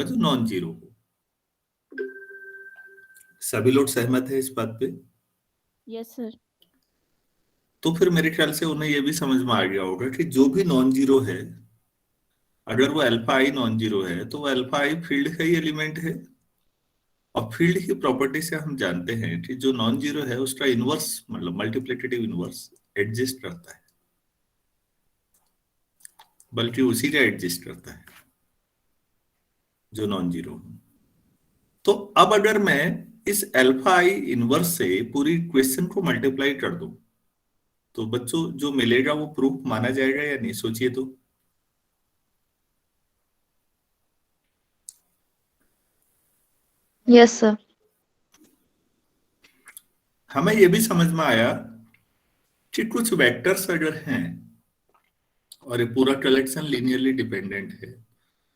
जो non zero हो। सभी लोग सहमत है इस बात पे? Yes sir. तो फिर मेरे ख्याल से उन्हें यह भी समझ में आ गया होगा कि जो भी नॉन जीरो है, अगर वो अल्फा आई नॉन जीरो है तो वो अल्फा आई फील्ड का ही एलिमेंट है। और फील्ड की प्रॉपर्टी से हम जानते हैं कि जो नॉन जीरो है उसका इनवर्स मतलब मल्टीप्लिकेटिव इनवर्स एग्जिस्ट करता है, बल्कि उसी का एग्जिस्ट करता है जो नॉन जीरो। तो अब अगर मैं इस अल्फा आई इनवर्स से पूरी इक्वेशन को मल्टीप्लाई कर दूं तो बच्चों जो मिलेगा वो प्रूफ माना जाएगा या नहीं, सोचिए तो। Yes sir. हमें यह भी समझ में आया कि कुछ वेक्टर्स अगर हैं और ये पूरा कलेक्शन लीनियरली डिपेंडेंट है,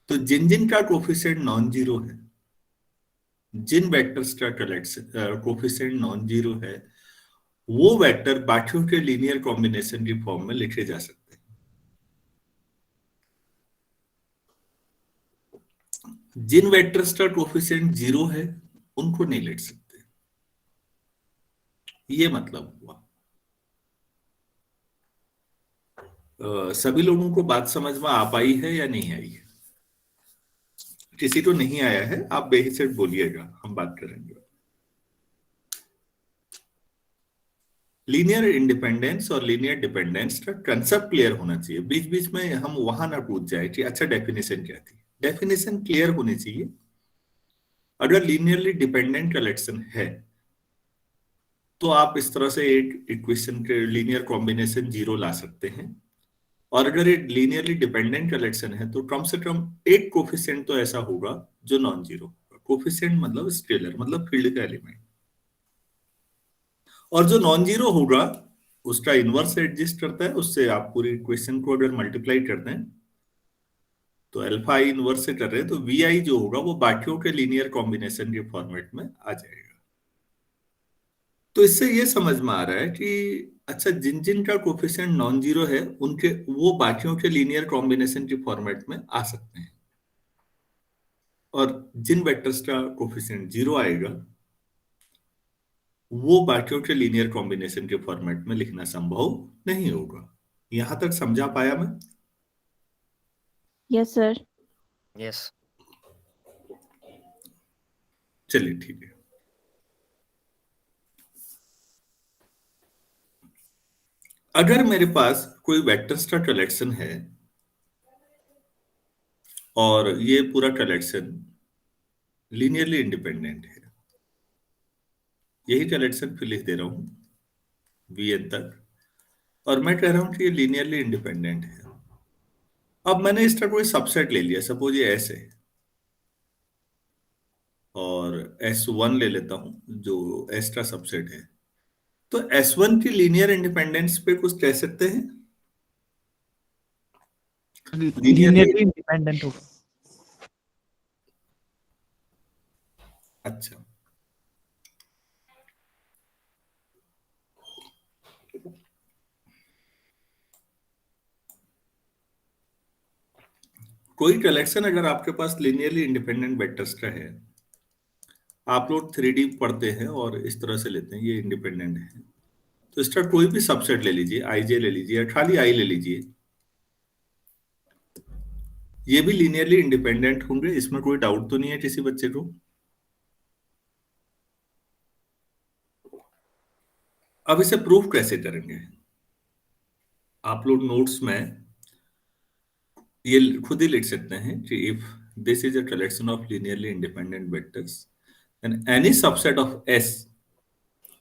तो जिन जिन का कोफिशिएंट नॉन जीरो है, जिन वेक्टर्स का कलेक्शन कोफिशिएंट नॉन जीरो है, वो वेक्टर बाकियों के लीनियर कॉम्बिनेशन की फॉर्म में लिखे जा सकते हैं। जिन वेक्टर्स का कोफिशिएंट जीरो है उनको नहीं लिख सकते। ये मतलब हुआ। सभी लोगों को बात समझ में आ पाई है या नहीं आई है? किसी को नहीं आया है आप बेहिचक बोलिएगा, हम बात करेंगे। लीनियर इंडिपेंडेंस और लीनियर डिपेंडेंस का कंसेप्ट क्लियर होना चाहिए। बीच बीच में हम वहां ना पूछ जाए कि अच्छा डेफिनेशन क्या थी। डेफिनेशन क्लियर होनी चाहिए। अगर लीनियरली डिपेंडेंट कलेक्शन है तो आप इस तरह से एक इक्वेशन के लीनियर कॉम्बिनेशन जीरो ला सकते हैं। और अगर एक लीनियरली डिपेंडेंट कलेक्शन है तो कम से कम एक कोफिशिएंट तो ऐसा होगा जो नॉन जीरो होगा। कोफिशिएंट मतलब स्केलर, मतलब फील्ड का एलिमेंट। और जो नॉन जीरो होगा उसका इनवर्स एग्जिस्ट करता है, उससे आप पूरी इक्वेशन को अगर मल्टीप्लाई करते हैं तो अल्फा आई इनवर्स से कर रहे हैं तो वी आई जो होगा वो बाकियों के लीनियर कॉम्बिनेशन के फॉर्मेट में आ जाएगा। तो इससे ये समझ में आ रहा है कि अच्छा जिन जिन का कोफिशिएंट नॉन जीरो है उनके वो बाकियों के लीनियर कॉम्बिनेशन के फॉर्मेट में आ सकते हैं। और जिन वेक्टर्स का कोफिशिएंट जीरो आएगा वो बाकियों के लीनियर कॉम्बिनेशन के फॉर्मेट में लिखना संभव नहीं होगा। यहां तक समझा पाया मैं? Yes sir. यस। चलिए ठीक है। अगर मेरे पास कोई वेक्टर्स का कलेक्शन है और ये पूरा कलेक्शन लीनियरली इंडिपेंडेंट है, यही कलेक्शन फिर लिख दे रहा हूं वीएन तक, और मैं कह रहा हूं कि ये लीनियरली इंडिपेंडेंट है। अब मैंने इसका कोई सबसेट ले लिया, सपोज ये एस है और S1 ले लेता हूं जो एस का सबसेट है। तो S1 की लीनियर इंडिपेंडेंस पे कुछ कह सकते हैं? लीनियरली इंडिपेंडेंट होगा। अच्छा, कोई कलेक्शन अगर आपके पास लीनियरली इंडिपेंडेंट वेक्टर्स का है, आप लोग 3D पढ़ते हैं और इस तरह से लेते हैं ये इंडिपेंडेंट है, तो इसका कोई भी सबसेट ले लीजिए, आईजे ले लीजिए या खाली आई ले लीजिए, ये भी लीनियरली इंडिपेंडेंट होंगे। इसमें कोई डाउट तो नहीं है किसी बच्चे को? अब इसे प्रूफ कैसे करेंगे? आप लोग नोट्स में ये खुद ही लिख सकते हैं कि if this is a collection of linearly independent vectors and any subset of S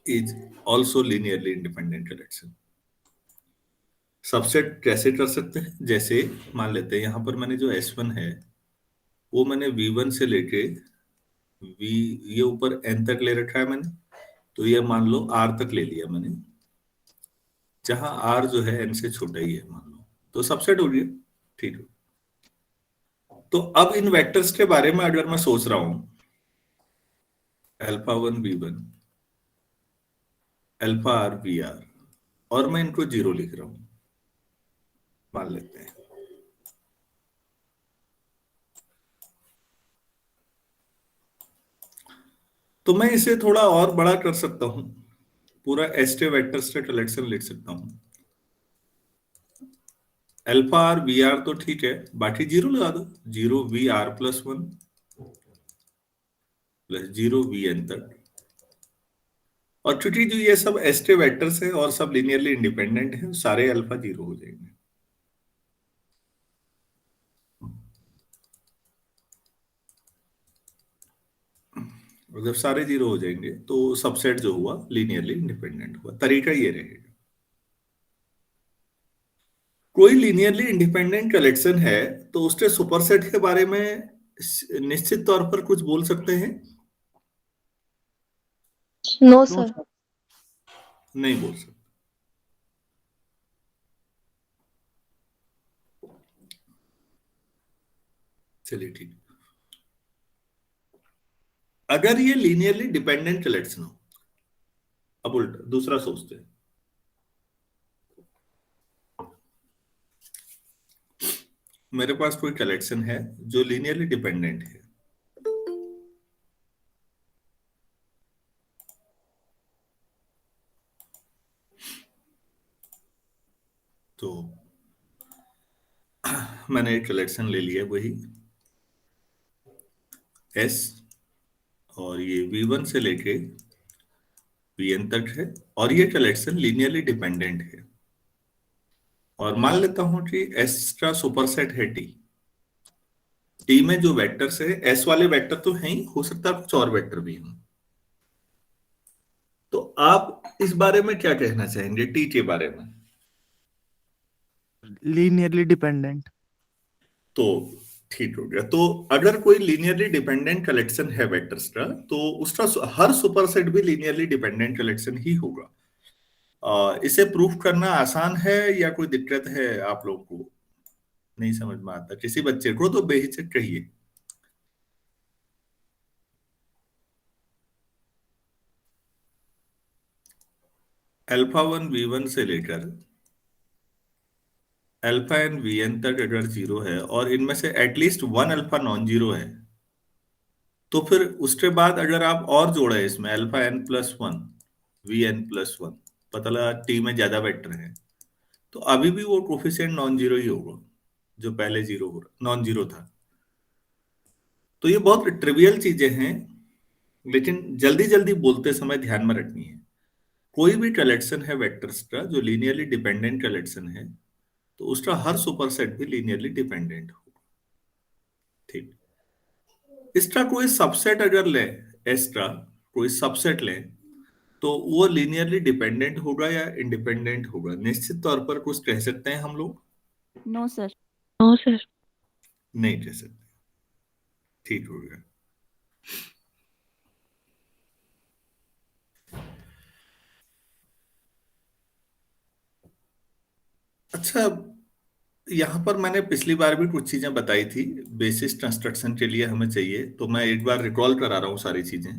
is also linearly independent collection. Subset कैसे कर सकते हैं? जैसे मान लेते हैं यहां पर मैंने जो S1 है वो मैंने V1 से लेके V ये ऊपर N तक ले रखा है मैंने, तो ये मान लो R तक ले लिया मैंने, जहां R जो है N से छोटा ही है मान लो, तो सबसेट हो गया। ठीक है, तो अब इन वेक्टर्स के बारे में अगर मैं सोच रहा हूं alpha 1 V1 alpha R VR और मैं इनको जीरो लिख रहा हूं मान लेते हैं, तो मैं इसे थोड़ा और बड़ा कर सकता हूं, पूरा एस्टे वेक्टर से कलेक्शन लिख सकता हूं। अल्फा आर वी आर तो ठीक है, बाकी जीरो लगा दो, zero V R plus one plus zero V N तक। और क्योंकि जो ये सब एस्टे वेक्टर्स हैं और सब लीनियरली इंडिपेंडेंट हैं, सारे अल्फा जीरो हो जाएंगे। और जब सारे जीरो हो जाएंगे तो सबसेट जो हुआ लीनियरली इंडिपेंडेंट हुआ। तरीका ये रहेगा, कोई लीनियरली इंडिपेंडेंट कलेक्शन है तो उसके सुपरसेट के बारे में निश्चित तौर पर कुछ बोल सकते हैं? No No, sir. sir. नहीं बोल सकते। चलिए ठीक। अगर ये लीनियरली डिपेंडेंट कलेक्शन हो, अब उल्टा दूसरा सोचते हैं, मेरे पास कोई कलेक्शन है जो लीनियरली डिपेंडेंट है, तो मैंने एक कलेक्शन ले लिया वही एस, और ये V1 से लेके Vn तक है, और ये कलेक्शन लीनियरली डिपेंडेंट है। और मान लेता हूं कि S का सुपरसेट है T। T में जो वेक्टर्स है, S वाले वेक्टर तो हैं ही, हो सकता है कुछ और वेक्टर भी हों। तो आप इस बारे में क्या कहना चाहेंगे T के बारे में? Linearly dependent. तो ठीक हो गया। तो अगर कोई लीनियरली डिपेंडेंट कलेक्शन है वेक्टर्स का, तो उसका हर सुपरसेट भी लीनियरली डिपेंडेंट कलेक्शन ही होगा। इसे प्रूफ करना आसान है या कोई दिक्कत है आप लोगों को? नहीं समझ में आता किसी बच्चे को तो बेहिचक कहिए। अल्फा वन वी वन से लेकर अल्फा एन वी एन तक अगर जीरो है और इनमें से at least one alpha non zero है, तो फिर उसके बाद अगर आप और जोड़े इसमें alpha N plus one V N plus one, पता लगा टी में ज्यादा वेक्टर है, तो अभी भी वो कोफिशिएंट नॉन जीरो ही होगा जो पहले जीरो हो रहा नॉन जीरो था। तो ये बहुत ट्रिवियल चीजें हैं, लेकिन जल्दी जल्दी बोलते समय ध्यान में रखनी है। कोई भी कलेक्शन है वेक्टर्स का जो लीनियरली डिपेंडेंट कलेक्शन है, तो उसका हर सुपरसेट भी लीनियरली डिपेंडेंट होगा। ठीक, इसका कोई सबसेट अगर ले, एस का कोई सबसेट ले, तो वो लीनियरली डिपेंडेंट होगा या इंडिपेंडेंट होगा? निश्चित तौर पर कुछ कह सकते हैं हम लोग? No sir. No sir. नहीं कह सकते। ठीक हो गया। अच्छा, यहाँ पर मैंने पिछली बार भी कुछ चीजें बताई थी बेसिस कंस्ट्रक्शन के लिए हमें चाहिए, तो मैं एक बार रिकॉल करा रहा हूँ सारी चीजें।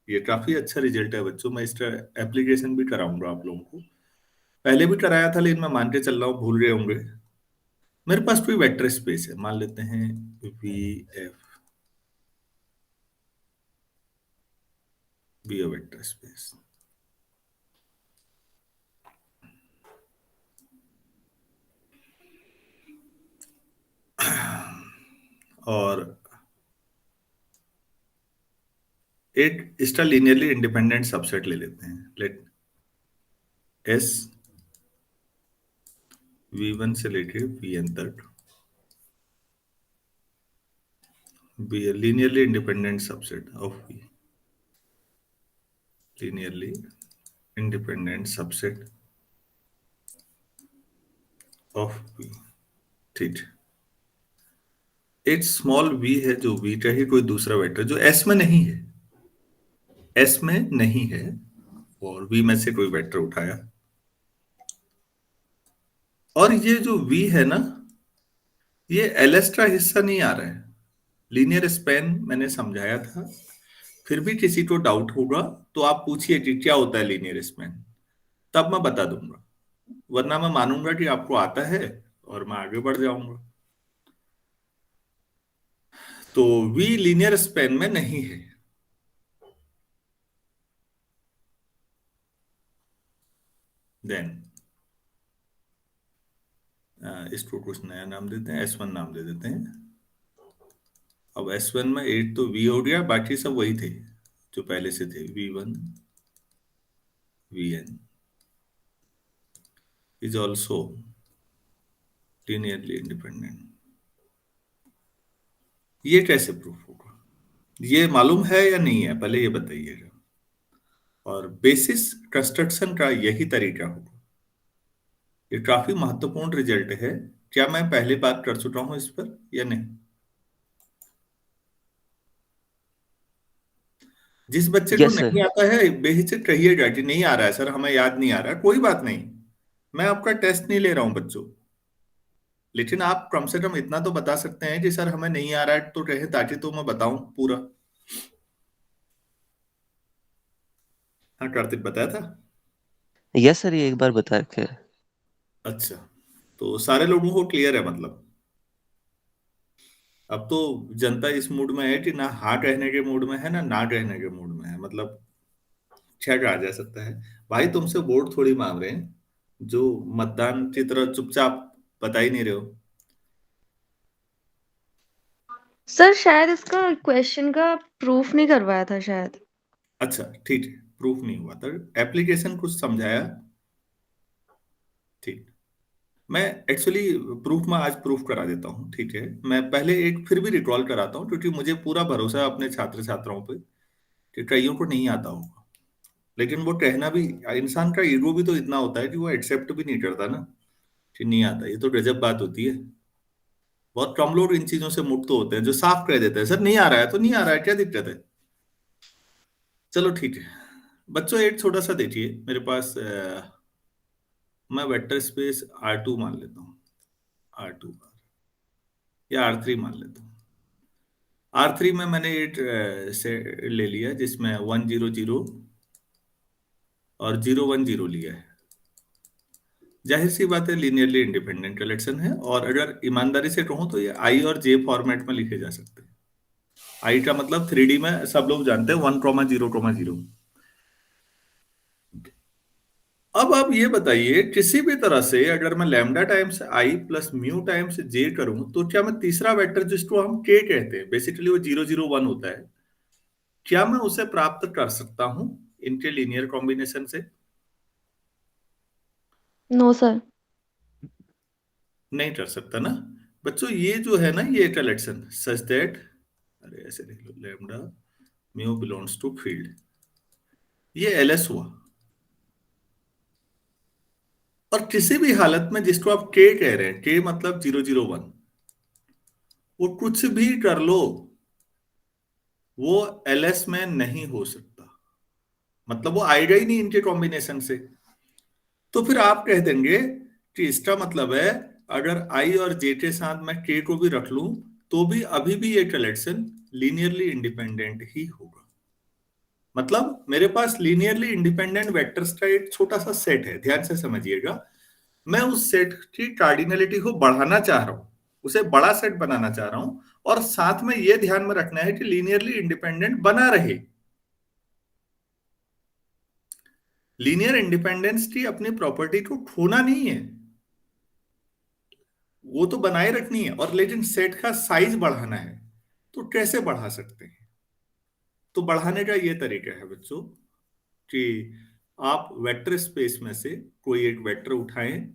ये काफी अच्छा रिजल्ट है बच्चों, मैं इसका एप्लीकेशन भी कराऊंगा आप लोगों को। पहले भी कराया था लेकिन मैं मान के चल रहा हूँ भूल गए होंगे। मेरे पास कोई वेक्टर स्पेस है, मान लेते हैं V F, be a vector space. और एक इसका लीनियरली इंडिपेंडेंट सबसेट ले लेते हैं, लेट एस V1 से लेके Vn तक be a linearly independent subset of V, linearly independent subset of V। ठीक, एक स्मॉल v है जो V का ही कोई दूसरा वेक्टर जो S में नहीं है, S में नहीं है, और V में से कोई वेक्टर उठाया, और ये जो V है ना, ये LS का हिस्सा नहीं आ रहा है। लीनियर स्पैन मैंने समझाया था, फिर भी किसी को डाउट होगा तो आप पूछिए कि क्या होता है लीनियर स्पैन, तब मैं बता दूंगा, वरना मैं मानूंगा कि आपको आता है और मैं आगे बढ़ जाऊंगा। तो V लीनियर स्पैन में नहीं है, देन इसको कुछ नया नाम देते हैं, S1 नाम दे देते हैं। अब S1 में 8 तो V हो गया, बाकी सब वही थे जो पहले से थे। V1 Vn is also linearly independent। ये कैसे प्रूफ होगा, ये मालूम है या नहीं है, पहले ये बताइएगा। और बेसिस कंस्ट्रक्शन का यही तरीका होगा। ये काफी महत्वपूर्ण रिजल्ट है। क्या मैं पहले बात कर चुका हूं इस पर या नहीं? जिस बच्चे को यस सर। नहीं आता है बेहिचक कहिएगा कि नहीं आ रहा है सर, हमें याद नहीं आ रहा है, कोई बात नहीं, मैं आपका टेस्ट नहीं ले रहा हूं बच्चों। लेकिन आप कम से कम इतना तो बता सकते हैं कि सर हमें नहीं आ रहा है, तो कहे ताकि तो मैं बताऊं पूरा। हाँ कार्तिक बताया था। यस सर, ये एक बार बता के। अच्छा, तो सारे लोगों को क्लियर है मतलब। अब तो जनता इस मूड में है कि ना हाँ कहने के मूड में है ना कहने के मूड में है, मतलब क्या कहा जा सकता है। भाई तुमसे वोट थोड़ी मांग रहे हैं जो मतदान की तरह चुपचाप बता ही नहीं रहे हो। सर शायद इसका क्वेश्चन का प्रूफ नहीं करवाया था शायद। अच्छा ठीक है, प्रूफ नहीं हुआ था, एप्लीकेशन कुछ समझाया। ठीक, मैं एक्चुअली प्रूफ में आज प्रूफ करा देता हूँ, ठीक है। मैं पहले एक फिर भी रिकॉल कराता हूँ क्योंकि मुझे पूरा भरोसा है अपने छात्र छात्राओं पे कि कईयों को नहीं आता होगा। लेकिन वो कहना भी, इंसान का ईगो भी तो इतना होता है कि वो एक्सेप्ट भी नहीं करता ना कि नहीं आता। ये तो गजब बात होती है। बहुत कम लोग इन चीजों से मुक्त होते हैं जो साफ कह देते हैं सर नहीं आ रहा है तो नहीं आ रहा है, क्या दिक्कत है। चलो ठीक है बच्चों, एक छोटा सा देखिए मेरे पास मैं वेक्टर स्पेस R2 मान लेता हूँ, R2 या R3 मान लेता हूँ। R3 में मैंने एक से ले लिया जिसमें 1 0 0 और 0 1 0 लिया है। जाहिर सी बात है लीनियरली इंडिपेंडेंट कलेक्शन है, और अगर ईमानदारी से कहूं तो ये I और J फॉर्मेट में लिखे जा सकते हैं। I का मतलब 3D में सब लोग जानते हैं 1 0 0। अब आप ये बताइए किसी भी तरह से अगर मैं lambda times I plus mu times J करूं तो क्या मैं तीसरा वेक्टर जिसको हम के कहते हैं, बेसिकली वो 0 0 1 होता है, क्या मैं उसे प्राप्त कर सकता हूं इनके लीनियर कॉम्बिनेशन से? No sir. नहीं कर सकता ना बच्चों। ये जो है ना ये कलेक्शन सच दैट, अरे ऐसे लिख लो, lambda mu belongs to field, ये एलएस हुआ। और किसी भी हालत में जिसको आप के कह रहे हैं, के मतलब 0 0 1, वो कुछ भी कर लो वो एलएस में नहीं हो सकता, मतलब वो आएगा ही नहीं इनके कॉम्बिनेशन से। तो फिर आप कह देंगे कि इसका मतलब है अगर आई और जे के साथ मैं के को भी रख लूं तो भी अभी भी ये कलेक्शन लीनियरली इंडिपेंडेंट ही होगा। मतलब मेरे पास लीनियरली इंडिपेंडेंट वेक्टर्स का एक छोटा सा सेट है, ध्यान से समझिएगा। मैं उस सेट की कार्डिनलिटी को बढ़ाना चाह रहा हूं, उसे बड़ा सेट बनाना चाह रहा हूं, और साथ में यह ध्यान में रखना है कि लीनियरली इंडिपेंडेंट बना रहे। लीनियर इंडिपेंडेंस की अपनी प्रॉपर्टी को खोना नहीं है, वो तो बनाए रखनी है, और लेकिन सेट का साइज बढ़ाना है। तो कैसे बढ़ा सकते हैं? तो बढ़ाने का ये तरीका है बच्चों कि आप वेक्टर स्पेस में से कोई एक वेक्टर उठाएं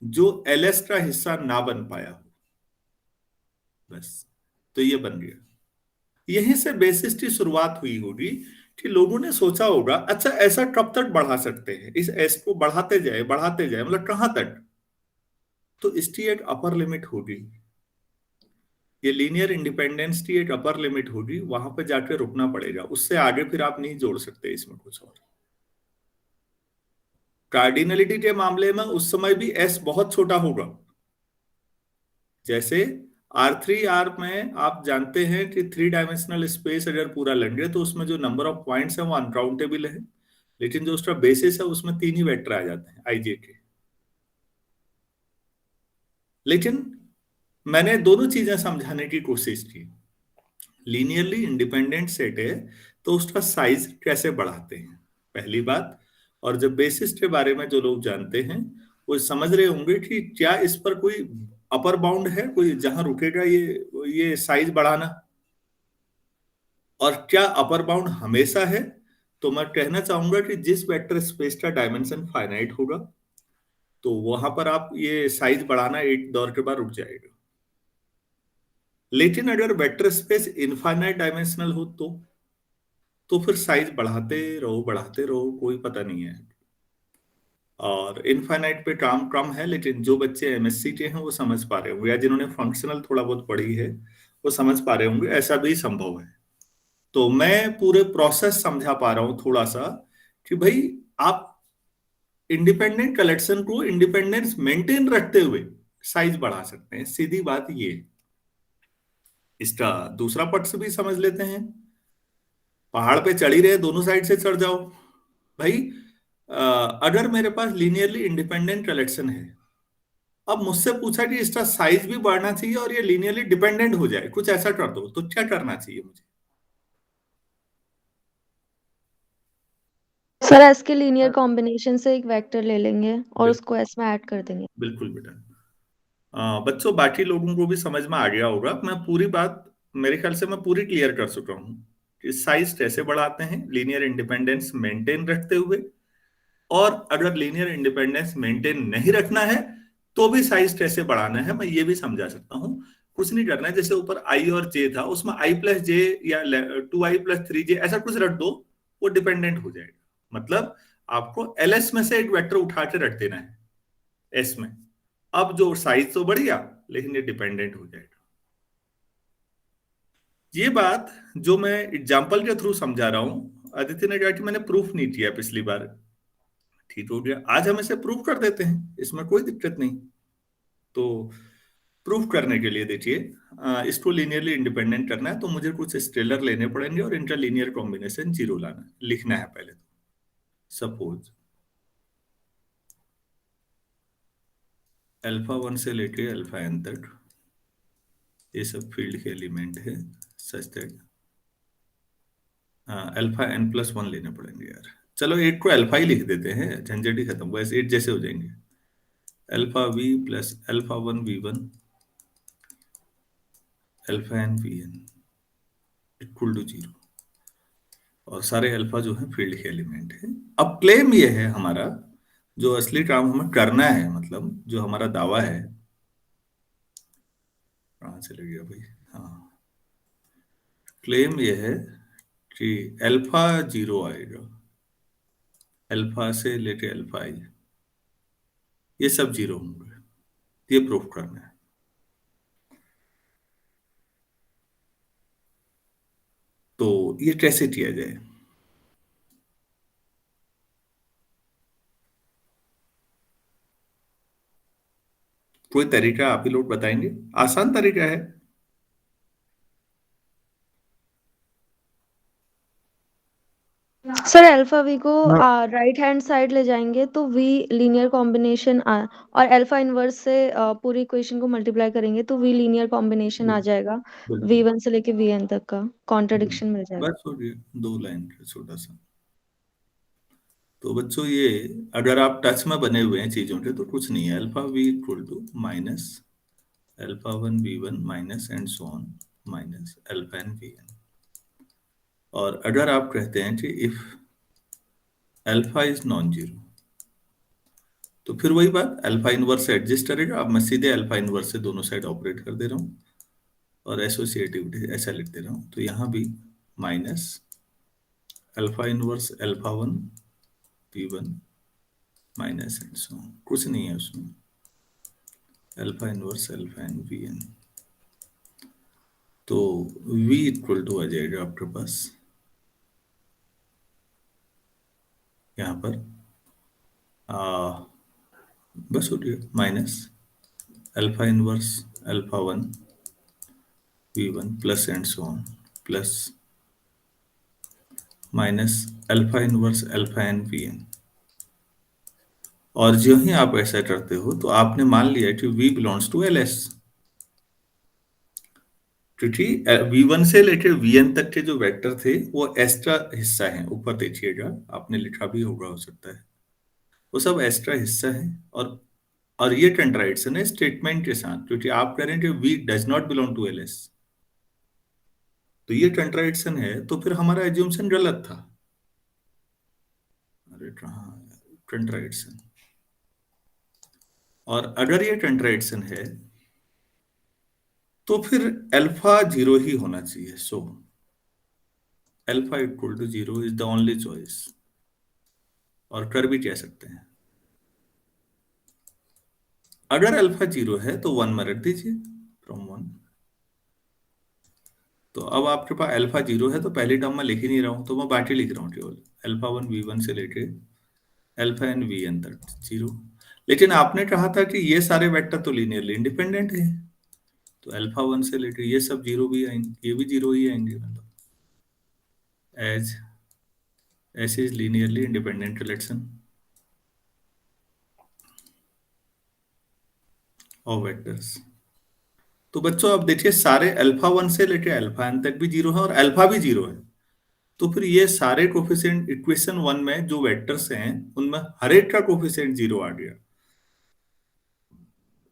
जो एलएस का हिस्सा ना बन पाया हो, बस, तो ये बन गया। यहीं से बेसिस की शुरुआत हुई होगी कि लोगों ने सोचा होगा अच्छा ऐसा कब तक बढ़ा सकते हैं, इस एस को बढ़ाते जाए मतलब कहां तक। तो इसकी एक अपर लिमिट होगी, ये लीनियर इंडिपेंडेंस की एक अपर लिमिट होगी, वहां पे जाके रुकना पड़ेगा, उससे आगे फिर आप नहीं जोड़ सकते इसमें कुछ और। कार्डिनलिटी के मामले में उस समय भी एस बहुत छोटा होगा। जैसे R3 R में आप जानते हैं कि 3 डायमेंशनल स्पेस अगर पूरा लेंगे तो उसमें जो नंबर ऑफ पॉइंट्स हैं वो अनकाउंटेबल है, लेकिन जो उसका बेसिस है उसमें 3 ही वेक्टर आ जाते हैं आईजे के। लेकिन मैंने दोनों चीजें समझाने की कोशिश की। लीनियरली इंडिपेंडेंट सेट है तो उसका साइज कैसे बढ़ाते हैं, पहली बात। और जब बेसिस के बारे में जो लोग जानते हैं वो समझ रहे होंगे कि क्या इस पर कोई अपर बाउंड है, कोई जहां रुकेगा ये साइज बढ़ाना, और क्या अपर बाउंड हमेशा है। तो मैं कहना चाहूंगा कि जिस वेक्टर स्पेस का डायमेंशन फाइनाइट होगा तो वहां पर आप ये साइज बढ़ाना एक दौर के बाद रुक जाएगा। लेकिन अगर वेक्टर स्पेस इनफाइनाइट डायमेंशनल हो तो फिर साइज बढ़ाते रहो, कोई पता नहीं है। और इनफाइनाइट पे काम कम है, लेकिन जो बच्चे एमएससी के हैं वो समझ पा रहे होंगे, या जिन्होंने फंक्शनल थोड़ा बहुत पढ़ी है वो समझ पा रहे होंगे, ऐसा भी संभव है। तो मैं पूरे प्रोसेस समझा पा रहा हूं थोड़ा सा कि भाई आप इंडिपेंडेंट कलेक्शन को इंडिपेंडेंस मेंटेन रखते हुए साइज बढ़ा सकते हैं, सीधी बात ये। इसका दूसरा पक्ष भी समझ लेते हैं। पहाड़ पे चढ़ ही रहे, दोनों साइड से चढ़ जाओ भाई। अगर मेरे पास लीनियरली इंडिपेंडेंट कलेक्शन है, अब मुझसे पूछा कि इसका साइज भी बढ़ना चाहिए और ये लीनियरली डिपेंडेंट हो जाए, कुछ ऐसा कर दो, तो क्या करना चाहिए मुझे? सर एस के लीनियर कॉम्बिनेशन से एक वेक्टर ले लेंगे और उसको एस में ऐड कर देंगे। बिल्कुल बेटा। बच्चों बाकी लोगों को भी समझ में आ गया होगा, मैं पूरी बात मेरे ख्याल से मैं पूरी क्लियर कर चुका हूँ कि साइज कैसे बढ़ाते हैं लीनियर इंडिपेंडेंस मेंटेन रखते हुए, और अगर लीनियर इंडिपेंडेंस मेंटेन नहीं रखना है तो भी साइज कैसे बढ़ाना है मैं ये भी समझा सकता हूँ। कुछ नहीं करना है, जैसे ऊपर आई और जे था उसमें आई प्लस जे या 2i+3j ऐसा कुछ रख दो, वो डिपेंडेंट हो जाएगा। मतलब आपको एलएस में से एक वेक्टर उठा के रख देना है एस में, अब जो साइज तो बढ़ गया लेकिन ये डिपेंडेंट हो जाएगा। ये बात जो मैं एग्जाम्पल के थ्रू समझा रहा हूं, अदिति ने कहा कि मैंने प्रूफ नहीं किया पिछली बार, ठीक हो गया, आज हम इसे प्रूफ कर देते हैं, इसमें कोई दिक्कत नहीं। तो प्रूफ करने के लिए देखिए, इसको लीनियरली इंडिपेंडेंट करना है तो मुझे कुछ स्केलर लेने पड़ेंगे और इनका लीनियर कॉम्बिनेशन 0 लाना लिखना है पहले। तो सपोज α1 से लेके αn तक ये सब फील्ड के एलिमेंट है, सच दैट αn+1 लेने पड़ेंगे यार। चलो 8 को अल्फा ही लिख देते हैं, झंझट ही खत्म, बस 8 जैसे हो जाएंगे। αv plus α1v1 αn(vn) equal to 0, और सारे अल्फा जो है फील्ड के एलिमेंट है। अब क्लेम ये है हमारा, जो असली काम हमें करना है, मतलब जो हमारा दावा है, कहां से लग गया भाई, हाँ, क्लेम ये है कि अल्फा 0 आएगा, अल्फा से लेके अल्फा आई ये सब 0 होंगे, ये प्रूफ करना है। तो ये कैसे किया जाए? कोई तरीका आप ही लोग बताएंगे? आसान तरीका है। सर अल्फा वी को No. राइट हैंड साइड ले जाएंगे तो वी लीनियर कॉम्बिनेशन और अल्फा इनवर्स से पूरी इक्वेशन को मल्टीप्लाई करेंगे तो वी लीनियर कॉम्बिनेशन आ जाएगा, बिल्कुल v1 से लेके vn तक का कॉन्ट्रडिक्शन मिल जाएगा। बस हो गया, 2 लाइन का छोटा सा। तो बच्चों ये अगर आप टच में बने हुए हैं चीजों के तो कुछ नहीं है, α v equal to minus α1v1 minus and so on minus αn(vn). और अगर आप कहते हैं कि if alpha is non zero तो फिर वही बात, अल्फा इनवर्स से एडजस्ट करेगा। अब मैं सीधे अल्फा इनवर्स से दोनों साइड ऑपरेट कर दे रहा हूँ और एसोसिएटिविटी ऐसा लिख दे रहा हूँ, तो यहाँ भी minus alpha inverse α1 v1 minus and so on, कुछ नहीं है उसमें, अल्फा इनवर्स αn(vn). तो v इक्वल टू आ जाएगा आपके पास यहाँ पर बस हो गया minus alpha inverse α1 v1 plus and so on plus minus alpha inverse αn(vn). और जो ही आप ऐसा करते हो तो आपने मान लिया कि v बिलोंग्स टू ls, क्योंकि v1 से लेकर vn तक के जो वेक्टर थे वो s का हिस्सा है। ऊपर देखिएगा, आपने लिखा भी होगा हो सकता है, वो सब एक्स्ट्रा हिस्सा है। और ये कंट्राडिक्शन है स्टेटमेंट के साथ, क्योंकि आप कह रहे हैं कि we does not belong to LS, तो ये कंट्राडिक्शन है, तो फिर हमारा एज्यूमशन गलत था। अरे कहाँ कंट्राडिक्शन, और अगर ये कंट्राडिक्शन है तो फिर अल्फा 0 ही होना चाहिए। So alpha equal to 0 is the only choice. और कर भी कह सकते हैं, अगर अल्फा 0 है तो 1 में रख दीजिए, फ्रॉम 1। तो अब आपके पास अल्फा 0 है, तो पहली टर्म में लिख ही नहीं रहा हूं, तो मैं बाकी लिख रहा हूँ केवल अल्फा 1 v1 से लेके अल्फा एन वी एन तक 0। लेकिन आपने कहा था कि ये सारे वेक्टर तो लीनियरली इंडिपेंडेंट है, तो अल्फा 1 से लेके ये सब 0 भी आएंगे, ये भी 0 ही आएंगे, मतलब as S is linearly independent relation of vectors. तो बच्चों अब देखिए, सारे अल्फा 1 से लेके अल्फा एन तक भी 0 है और अल्फा भी 0 है, तो फिर ये सारे कोफिशिएंट इक्वेशन 1 में जो वेक्टर्स हैं उनमें हर एक का कोफिशिएंट 0 आ गया।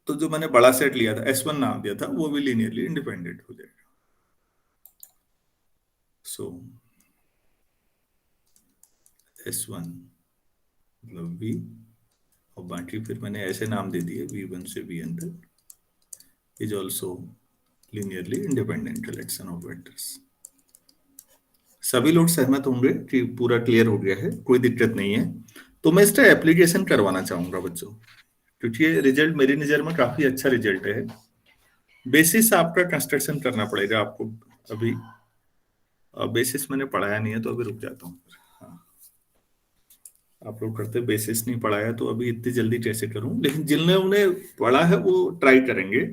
तो जो मैंने बड़ा सेट लिया था, S1 नाम दिया था, वो भी लीनियरली इंडिपेंडेंट हो जाएगा। सो S1 मतलब V, और बाकी फिर मैंने ऐसे नाम दे दिए V1 से Vn तक, is also linearly independent collection of vectors. सभी लोग सहमत होंगे कि पूरा क्लियर हो गया है, कोई दिक्कत नहीं है। तो मैं इसका एप्लीकेशन करवाना चाहूंगा बच्चों, क्योंकि ये रिजल्ट मेरी नजर में काफी अच्छा रिजल्ट है। बेसिस आपका कंस्ट्रक्शन करना पड़ेगा आपको। अभी बेसिस मैंने पढ़ाया नहीं है, तो अभी रुक जाता हूँ। हाँ, आप लोग करते बेसिस नहीं पढ़ाया, तो अभी इतनी जल्दी कैसे करूं, लेकिन जिनने उन्हें पढ़ा है वो ट्राई करेंगे।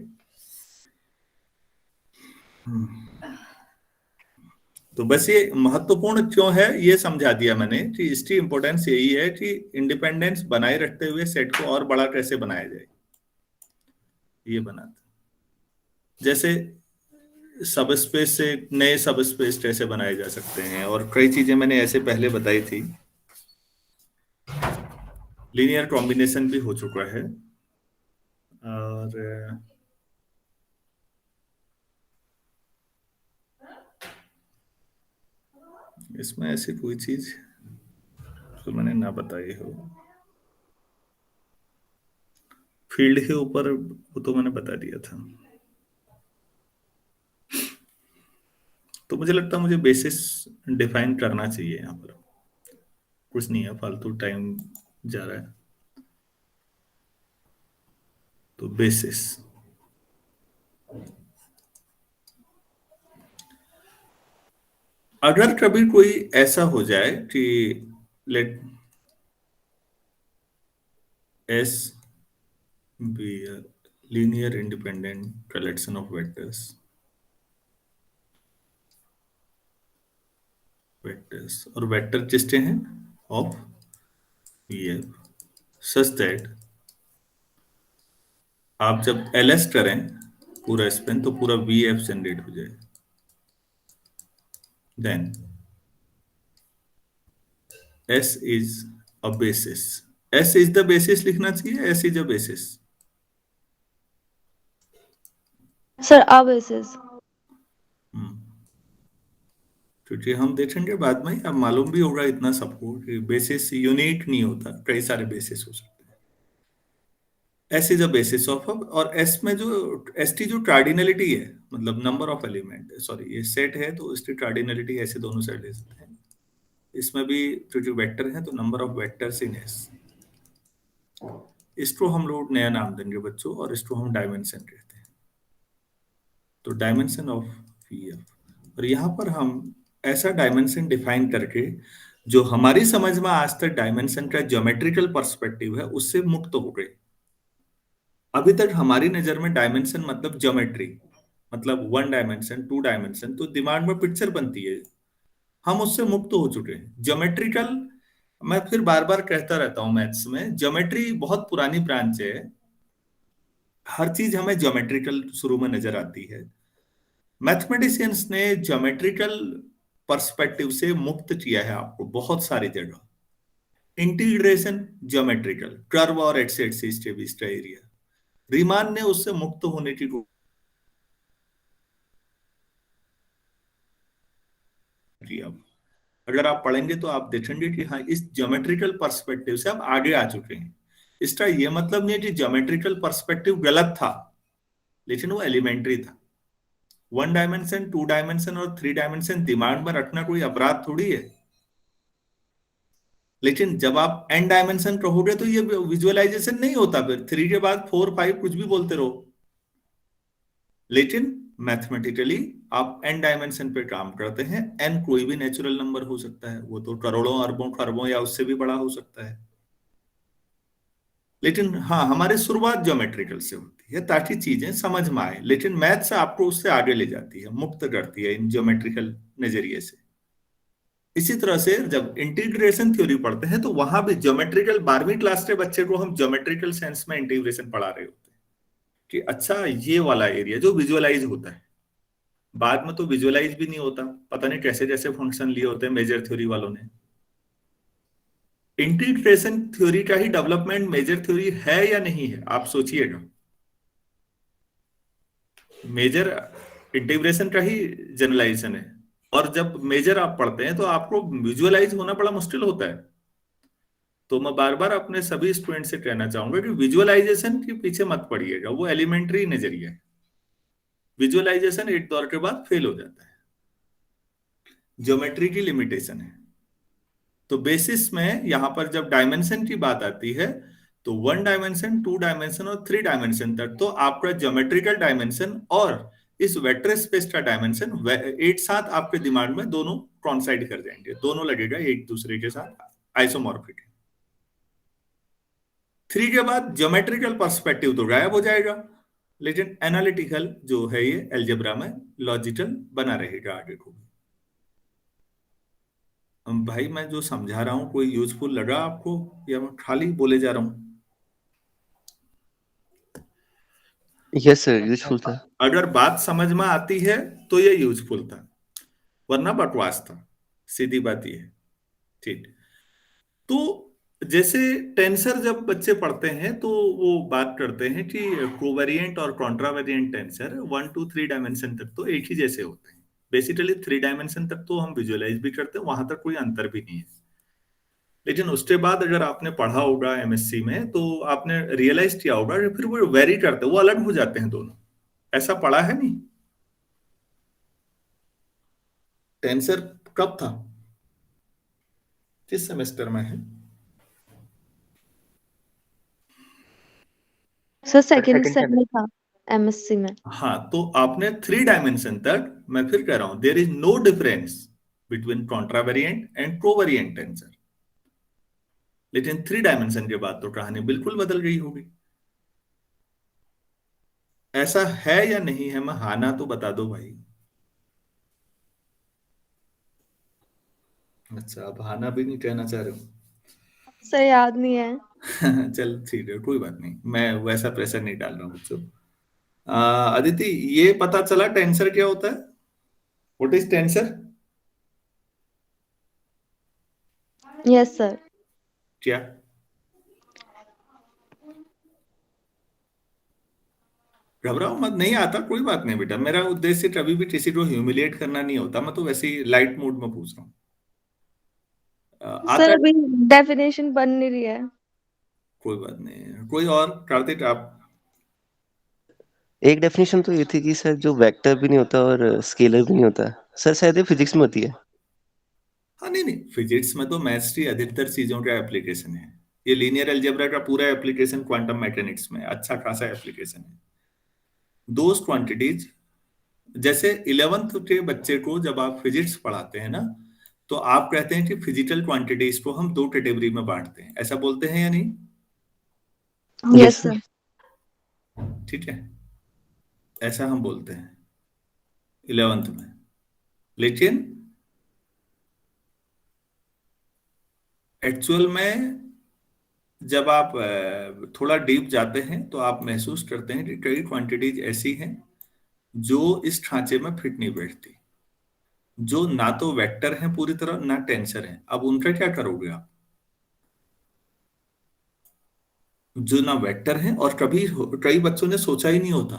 तो बस ये महत्वपूर्ण क्यों है ये समझा दिया मैंने, कि इसकी इंपॉर्टेंस यही है कि इंडिपेंडेंस बनाए रखते हुए सेट को और बड़ा कैसे बनाया जाए, ये बनाते। जैसे सब स्पेस से नए सब स्पेस कैसे बनाए जा सकते हैं, और कई चीजें मैंने ऐसे पहले बताई थी। लीनियर कॉम्बिनेशन भी हो चुका है, और इसमें ऐसी कोई चीज जो मैंने ना बताई हो, फील्ड के ऊपर वो तो मैंने बता दिया था। तो मुझे लगता है मुझे बेसिस डिफाइन करना चाहिए यहाँ पर, कुछ नहीं है, फालतू टाइम जा रहा है। तो बेसिस, अगर कभी कोई ऐसा हो जाए कि let S be linear independent collection of vectors और वेक्टर किसके हैं, ऑफ वीएफ, सच दैट आप जब एलएस करें पूरा स्पेन, तो पूरा वीएफ जनरेट हो जाए। Then S is a basis. S is the basis लिखना चाहिए, S is a basis. Sir अब बेसिस। क्योंकि हम देखेंगे बाद में, अब मालूम भी होगा इतना सबको कि बेसिस यूनिक नहीं होता, कई सारे बेसिस हो सकते हैं। S is a basis of, और S में जो S की जो कार्डिनलिटी है, मतलब नंबर ऑफ एलिमेंट, सॉरी ये सेट है तो इसकी कार्डिनलिटी ऐसे दोनों साइड ले सकते हैं। इसमें भी क्योंकि वेक्टर है तो number of vectors in S, इसको हम लोग नया नाम देंगे बच्चों, और इसको हम डायमेंशन कहते हैं। तो डायमेंशन ऑफ वीएफ, और यहाँ पर हम ऐसा डायमेंशन डिफाइन करके जो हमारी समझ में आज तक डायमेंशन का ज्योमेट्रिकल पर्सपेक्टिव है उससे मुक्त हो गए। अभी तक हमारी नजर में डायमेंशन मतलब ज्योमेट्री, मतलब 1 डायमेंशन 2 डायमेंशन, तो दिमाग में पिक्चर बनती है, हम उससे मुक्त हो चुके हैं। ज्योमेट्रिकल, मैं फिर बार बार कहता रहता हूं, मैथ्स में ज्योमेट्री बहुत पुरानी ब्रांच है, हर चीज हमें ज्योमेट्रिकल शुरू में नजर आती है। मैथमेटिशियंस ने ज्योमेट्रिकल पर्सपेक्टिव से मुक्त किया है आपको बहुत सारी जगह। इंटीग्रेशन ज्योमेट्रिकल, कर्व और एक्स एक्सिस के बीच का एरिया, रीमान ने उससे मुक्त होने की किया। अगर आप पढ़ेंगे तो आप देखेंगे कि हाँ, इस ज्योमेट्रिकल पर्सपेक्टिव से आप आगे आ चुके हैं। इसका यह मतलब नहीं है कि ज्योमेट्रिकल पर्सपेक्टिव गलत था, लेकिन वो एलिमेंट्री था। 1 डायमेंशन, 2 डायमेंशन और 3 डायमेंशन दिमाग में रखना कोई अपराध थोड़ी है। लेकिन जब आप n डायमेंशन कहोगे तो ये विजुअलाइजेशन नहीं होता, फिर 3 के बाद 4, 5 कुछ भी बोलते रहो। लेकिन मैथमेटिकली आप n डायमेंशन पे काम करते हैं। n कोई भी नेचुरल नंबर हो सकता है, वो तो करोड़ों अरबों खरबों या उससे भी बड़ा हो सकता है। लेकिन हाँ, हमारी शुरुआत ज्योमेट्रिकल से होती है ताकि चीजें समझ में आए, लेकिन मैथ्स आपको उससे आगे ले जाती है, मुक्त करती है इन ज्योमेट्रिकल नजरिए से। इसी तरह से जब इंटीग्रेशन थ्योरी पढ़ते हैं तो वहां भी ज्योमेट्रिकल, 12वीं क्लास के बच्चे को हम ज्योमेट्रिकल सेंस में इंटीग्रेशन पढ़ा रहे होते हैं कि अच्छा ये वाला एरिया जो विजुअलाइज होता है, बाद में तो विजुअलाइज भी नहीं होता, पता नहीं कैसे कैसे फंक्शन लिए होते हैं मेजर थ्योरी वालों ने। इंटीग्रेशन थ्योरी का ही डेवलपमेंट मेजर थ्योरी है या नहीं है, आप सोचिएगा। मेजर इंटीग्रेशन का ही जनरलाइजेशन है, और जब मेजर आप पढ़ते हैं तो आपको विजुअलाइज होना बड़ा मुश्किल होता है। तो मैं बार बार अपने सभी स्टूडेंट से कहना चाहूंगा कि विजुअलाइजेशन के पीछे मत पड़िएगा, वो एलिमेंट्री नजरिया है। विजुअलाइजेशन एक दौर के बाद फेल हो जाता है, ज्योमेट्री की लिमिटेशन है। तो बेसिस में यहां पर जब डायमेंशन की बात आती है तो 1 डायमेंशन, 2 डायमेंशन और 3 डायमेंशन तक तो आपका ज्योमेट्रिकल डायमेंशन और इस वेक्टर स्पेस का डायमेंशन एक साथ आपके दिमाग में दोनों कॉन्साइड कर जाएंगे, दोनों लगेगा एक दूसरे के साथ आइसोमॉर्फिक। 3 के बाद ज्योमेट्रिकल पर्सपेक्टिव तो गायब हो जाएगा, लेकिन एनालिटिकल जो है ये अलजेब्रा में लॉजिकल बना रहेगा आगे को। भाई मैं जो समझा रहा हूं कोई यूजफुल लगा आपको या मैं खाली बोले जा रहा हूं? यस सर, यूजफुल था। अगर बात समझ में आती है तो ये यूजफुल था, वरना बकवास था, सीधी बात ये है। ठीक, तो जैसे टेंसर जब बच्चे पढ़ते हैं तो वो बात करते हैं कि कोवेरिएंट और कॉन्ट्रावेरिएंट टेंसर 1 to 3 डायमेंशन तक तो एक ही जैसे होते हैं। बेसिकली 3 डायमेंशन तक तो हम विजुअलाइज भी करते हैं, वहां तक कोई अंतर भी नहीं है। लेकिन उसके बाद अगर आपने पढ़ा होगा एमएससी में तो आपने रियलाइज किया होगा कि फिर वो वेरी करते हैं, वो अलग हो जाते हैं दोनों। ऐसा पढ़ा है नहीं? टेंसर कब था, किस सेमेस्टर में है? सर सेकंड सेम में था एमएससी में। हाँ, तो आपने 3 डायमेंशन तक, मैं फिर कह रहा हूं, there is no difference between contravariant and covariant tensor. लेकिन 3 डायमेंशन के बाद तो कहानी बिल्कुल बदल गई होगी। ऐसा है या नहीं है? मैं हाँ ना तो बता दो भाई। अच्छा, आप हाना भी नहीं कहना चाह रहे हो? सर याद नहीं है। चल ठीक है, कोई बात नहीं, मैं वैसा प्रेशर नहीं डाल रहा हूँ बच्चों। अदिति, ये पता चला टेंसर क्या होता है? What is tensor? Yes sir. क्या? घबराओ मत, नहीं आता कोई बात नहीं बेटा, मेरा उद्देश्य कभी भी किसी को ह्यूमिलिएट करना नहीं होता, मैं तो वैसे ही लाइट मूड में पूछ रहा हूँ। आता सर है? अभी डेफिनेशन बन नहीं रही है। कोई बात नहीं, कोई और? कार्तिक आप? एक डेफिनेशन तो ये थी कि सर जो वेक्टर भी नहीं होता और स्केलर भी नहीं होता सर, शायद ये फिजिक्स में होती है। हाँ, नहीं नहीं, फिजिक्स में तो मैथ्स की अधिकतर चीजों का एप्लीकेशन है। ये लीनियर अलजेब्रा का पूरा एप्लीकेशन क्वांटम मैकेनिक्स में अच्छा खासा एप्लीकेशन है। दोज क्वांटिटीज, जैसे 11th के बच्चे को जब आप फिजिक्स पढ़ाते हैं ना, तो आप कहते हैं कि फिजिकल क्वांटिटीज को हम 2 कैटेगरी में बांटते हैं, ऐसा बोलते हैं या नहीं? Yes sir. ठीक है, ऐसा हम बोलते हैं 11th में। लेकिन एक्चुअल में जब आप थोड़ा डीप जाते हैं तो आप महसूस करते हैं कि कई क्वांटिटीज ऐसी हैं जो इस ढांचे में फिट नहीं बैठती, जो ना तो वेक्टर हैं पूरी तरह, ना टेंसर हैं। अब उनका क्या करोगे आप? जो ना वेक्टर है और कई बच्चों ने सोचा ही नहीं होता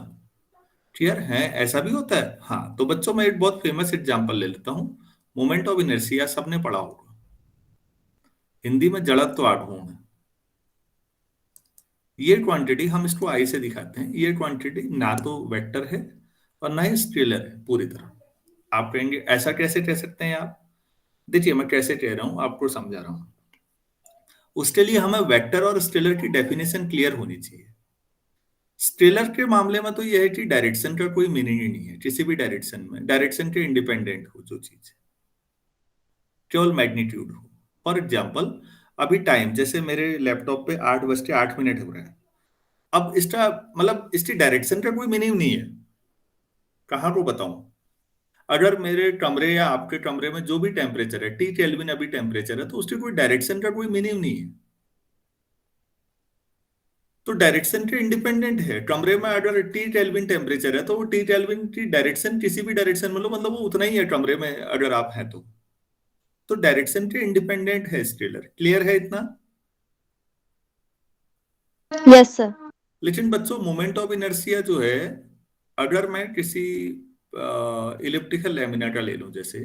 कि यार है ऐसा भी होता है। हाँ, तो बच्चों मैं एक बहुत फेमस एग्जांपल ले लेता हूँ। मोमेंट ऑफ इनर्शिया सबने पढ़ा होगा, हिंदी में जड़त्व आघूर्ण है। ये क्वांटिटी हम इसको आई से दिखाते हैं। ये क्वांटिटी ना तो वेक्टर है और ना ही स्केलर है पूरी तरह। आप कहेंगे ऐसा कैसे कह सकते हैं आप? देखिए मैं कैसे कह रहा हूं आपको समझा रहा हूं। उसके लिए हमें वेक्टर और स्केलर की डेफिनेशन क्लियर होनी चाहिए। स्केलर के मामले में तो यह है कि डायरेक्शन का कोई मीनिंग ही नहीं है। किसी भी डायरेक्शन में डायरेक्शन के इंडिपेंडेंट हो जो चीज, केवल मैग्नीट्यूड हो। फॉर एग्जाम्पल अभी टाइम जैसे मेरे लैपटॉप पे 8:08 हो रहा है। अब इसका मतलब इसकी डायरेक्शन का कोई मीनिंग नहीं है। कहाँ को बताऊं? अगर मेरे कमरे या आपके कमरे में जो भी टेम्परेचर है, टी केल्विन अभी टेम्परेचर है, तो उसकी कोई डायरेक्शन का कोई मीनिंग नहीं है। तो डायरेक्शन के इंडिपेंडेंट है। कमरे में अगर टी केल्विन टेम्परेचर है तो वो टी केल्विन की डायरेक्शन किसी भी डायरेक्शन में लो, मतलब वो उतना ही है कमरे में अगर आप हैं तो डायरेक्शन के इंडिपेंडेंट है स्केलर। क्लियर है इतना? Yes sir. लेकिन बच्चों मोमेंट ऑफ इनर्शिया जो है, अगर मैं किसी इलिप्टिकल लैमिना का ले लूं जैसे,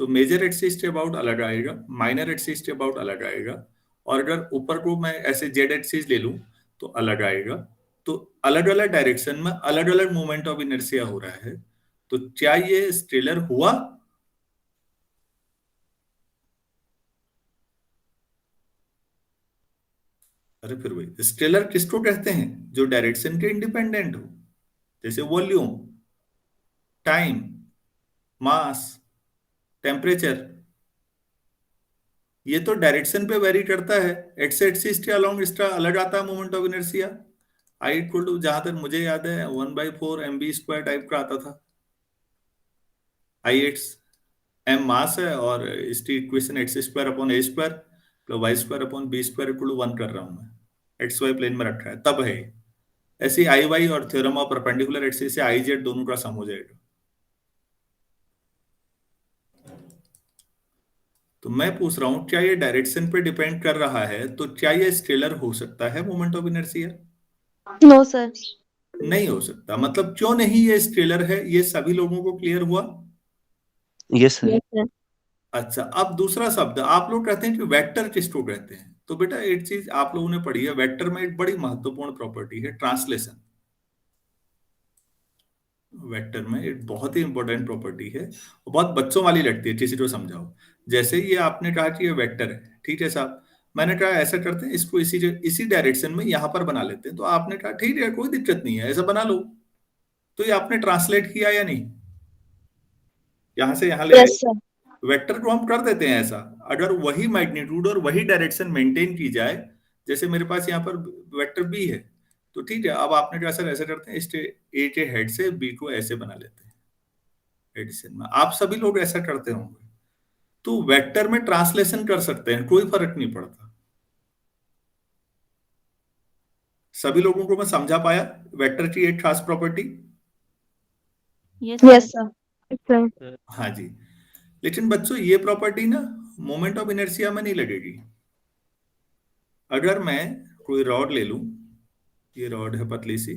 तो मेजर एक्सिस के अबाउट अलग आएगा, माइनर एक्सिस के अबाउट अलग आएगा, और अगर ऊपर को मैं ऐसे जेड एक्सिस ले लूं तो अलग आएगा। तो अलग अलग डायरेक्शन में अलग अलग मोमेंट ऑफ इनर्शिया हो रहा है। तो क्या ये स्केलर हुआ? अरे फिर वही स्केलर किसको कहते हैं? जो डायरेक्शन के इंडिपेंडेंट हो, जैसे वॉल्यूम, टाइम, मास, टेम्परेचर। ये तो डायरेक्शन पे वेरी करता है। एक्स एक्सिस के अलोंग इसका अलग आता है moment of inertia. I equal to, जहां तक मुझे याद है, 1/4 mv² टाइप का आता था। आई एक्स एम मास है और इसकी equation x² upon a² plus y² upon b² equal to 1 कर रहा हूं मैं। एक्स वाई प्लेन में रखा है तब है। ऐसे आई वाई और थ्योरम ऑफ परपेंडिकुलर एक्सिस से आई जेड दोनों का सम हो जाएगा। तो मैं पूछ रहा हूं क्या ये डायरेक्शन पे डिपेंड कर रहा है? तो क्या ये स्केलर हो सकता है moment of inertia? No sir. नहीं हो सकता। मतलब क्यों नहीं ये स्केलर है? ये सभी लोगों को क्लियर हुआ? Yes sir. Yes sir. अच्छा, अब दूसरा शब्द आप लोग कहते हैं कि वेक्टर किसको कहते हैं? तो बेटा एक चीज आप लोगों ने पढ़ी है, वेक्टर में एक बड़ी महत्वपूर्ण प्रॉपर्टी है ट्रांसलेशन। वेक्टर में एक बहुत ही इंपॉर्टेंट प्रॉपर्टी है और बहुत बच्चों वाली लगती है, किसी को समझाओ। जैसे ये आपने कहा कि ये वेक्टर है, ठीक है साहब, मैंने कहा ऐसा करते हैं, इसको इसी डायरेक्शन में यहां पर बना लेते हैं। तो आपने कहा ठीक है कोई दिक्कत नहीं है, ऐसा बना लो। तो ये आपने ट्रांसलेट किया या नहीं? यहां से यहां ले आए। Yes sir. वेक्टर को हम कर देते हैं ऐसा। अगर वही मैग्नीट्यूड और वही डायरेक्शन मेंटेन की जाए, जैसे मेरे पास यहाँ पर वेक्टर बी है, तो ठीक है, अब आपने कहा सर ऐसा करते हैं, इसके ए के हेड से बी को ऐसे बना लेते हैं एडिशन में। आप सभी लोग ऐसा करते होंगे। तो वेक्टर में ट्रांसलेशन कर सकते हैं, कोई फर्क नहीं पड़ता। सभी लोगों को मैं समझा पाया वेक्टर की एक खास प्रॉपर्टी? Yes sir. हाँ जी। लेकिन बच्चों ये प्रॉपर्टी ना मोमेंट ऑफ इनर्शिया में नहीं लगेगी। अगर मैं कोई रॉड ले लूं, ये रॉड है पतली सी,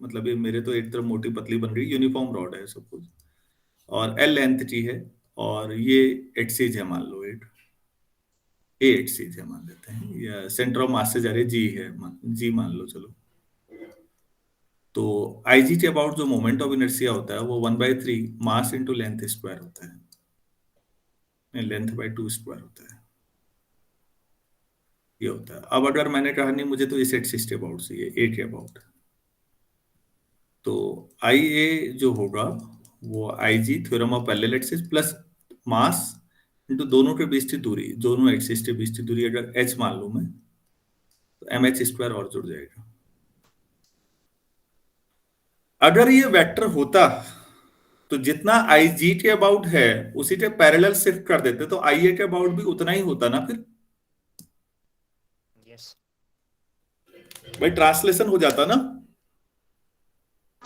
मतलब ये मेरे तो एक तरफ मोटी पतली बन रही, यूनिफॉर्म रॉड है सपोज, और एल लेंथ की है, और ये एक्सिस है मान लो, एक ए एक्सिस है मान लेते हैं, या सेंटर ऑफ मास से जा रही जी है, जी मान लो चलो। तो आई जी के अबाउट जो मोमेंट ऑफ इनर्शिया होता है वो 1/3 मास इंटू लेंथ स्क्वायर होता है, लेंथ बाई 2 होता है, ये होता है। अब अगर मैंने कहा नहीं मुझे तो इस एक्सिस के अबाउट से, ये ए के अबाउट, तो आई ए जो होगा वो I G theorem of parallel axis plus mass into दोनों के बीच की दूरी, दोनों एक्सिस के बीच की दूरी अगर एच मान लूं मैं, तो mh² और जुड़ जाएगा। अगर ये वेक्टर होता तो जितना आई जी के अबाउट है उसी के पैरेलल शिफ्ट कर देते, तो आई ए के अबाउट भी उतना ही होता ना फिर। यस भाई ट्रांसलेशन हो जाता ना?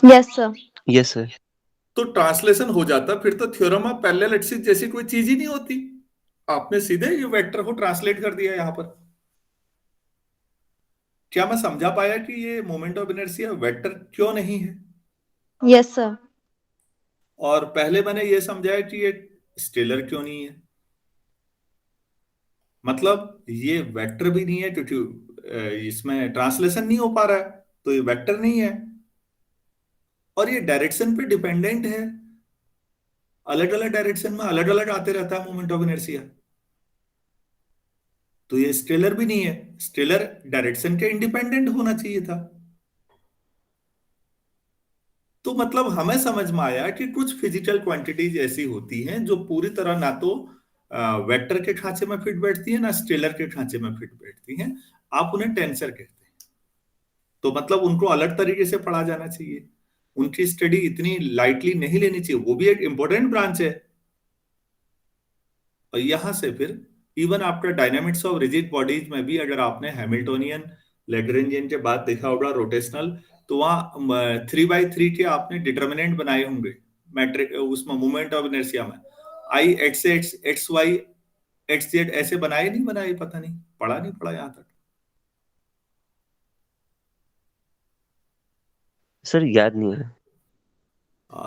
Yes sir. Yes sir. तो ट्रांसलेशन हो जाता, फिर तो थ्योरम ऑफ पैरेलल एक्सिस जैसी कोई चीज ही नहीं होती। आपने सीधे ये वेक्टर को ट्रांसलेट कर दिया यहां पर। क्या मैं समझा पाया कि ये मोमेंट ऑफ इनर्शिया वेक्टर क्यों नहीं है? Yes sir. और पहले मैंने ये समझाया कि ये स्केलर क्यों नहीं है। मतलब ये वेक्टर भी नहीं है क्योंकि इसमें ट्रांसलेशन नहीं हो पा रहा है, तो ये वेक्टर नहीं है। और ये डायरेक्शन पे डिपेंडेंट है, अलग अलग डायरेक्शन में अलग अलग आते रहता है मोमेंट ऑफ इनर्शिया। तो ये स्केलर भी नहीं है, स्केलर डायरेक्शन के इंडिपेंडेंट होना चाहिए था। तो मतलब हमें समझ में आया कि कुछ फिजिकल क्वांटिटीज ऐसी होती हैं जो पूरी तरह ना तो वेक्टर के ढांचे में फिट बैठती है ना स्केलर के ढांचे में फिट बैठती हैं। आप उन्हें टेंसर कहते हैं। तो मतलब उनको अलग तरीके से पढ़ा जाना चाहिए, उनकी स्टडी इतनी लाइटली नहीं लेनी चाहिए, वो भी एक इंपॉर्टेंट ब्रांच है। और यहां से फिर इवन आपका डायनामिक्स ऑफ रिजिड बॉडीज में भी अगर आपने हैमिल्टोनियन लैग्रेंजियन के बाद देखा होगा रोटेशनल, तो वहां 3/3 के आपने डिटर्मिनेंट बनाए होंगे मैट्रिक उसमें मोमेंट ऑफ इनर्शिया में। I X X X Y X Z ऐसे बनाए नहीं बनाए, पता नहीं पढ़ा नहीं पढ़ा यहां तक। सर याद नहीं है।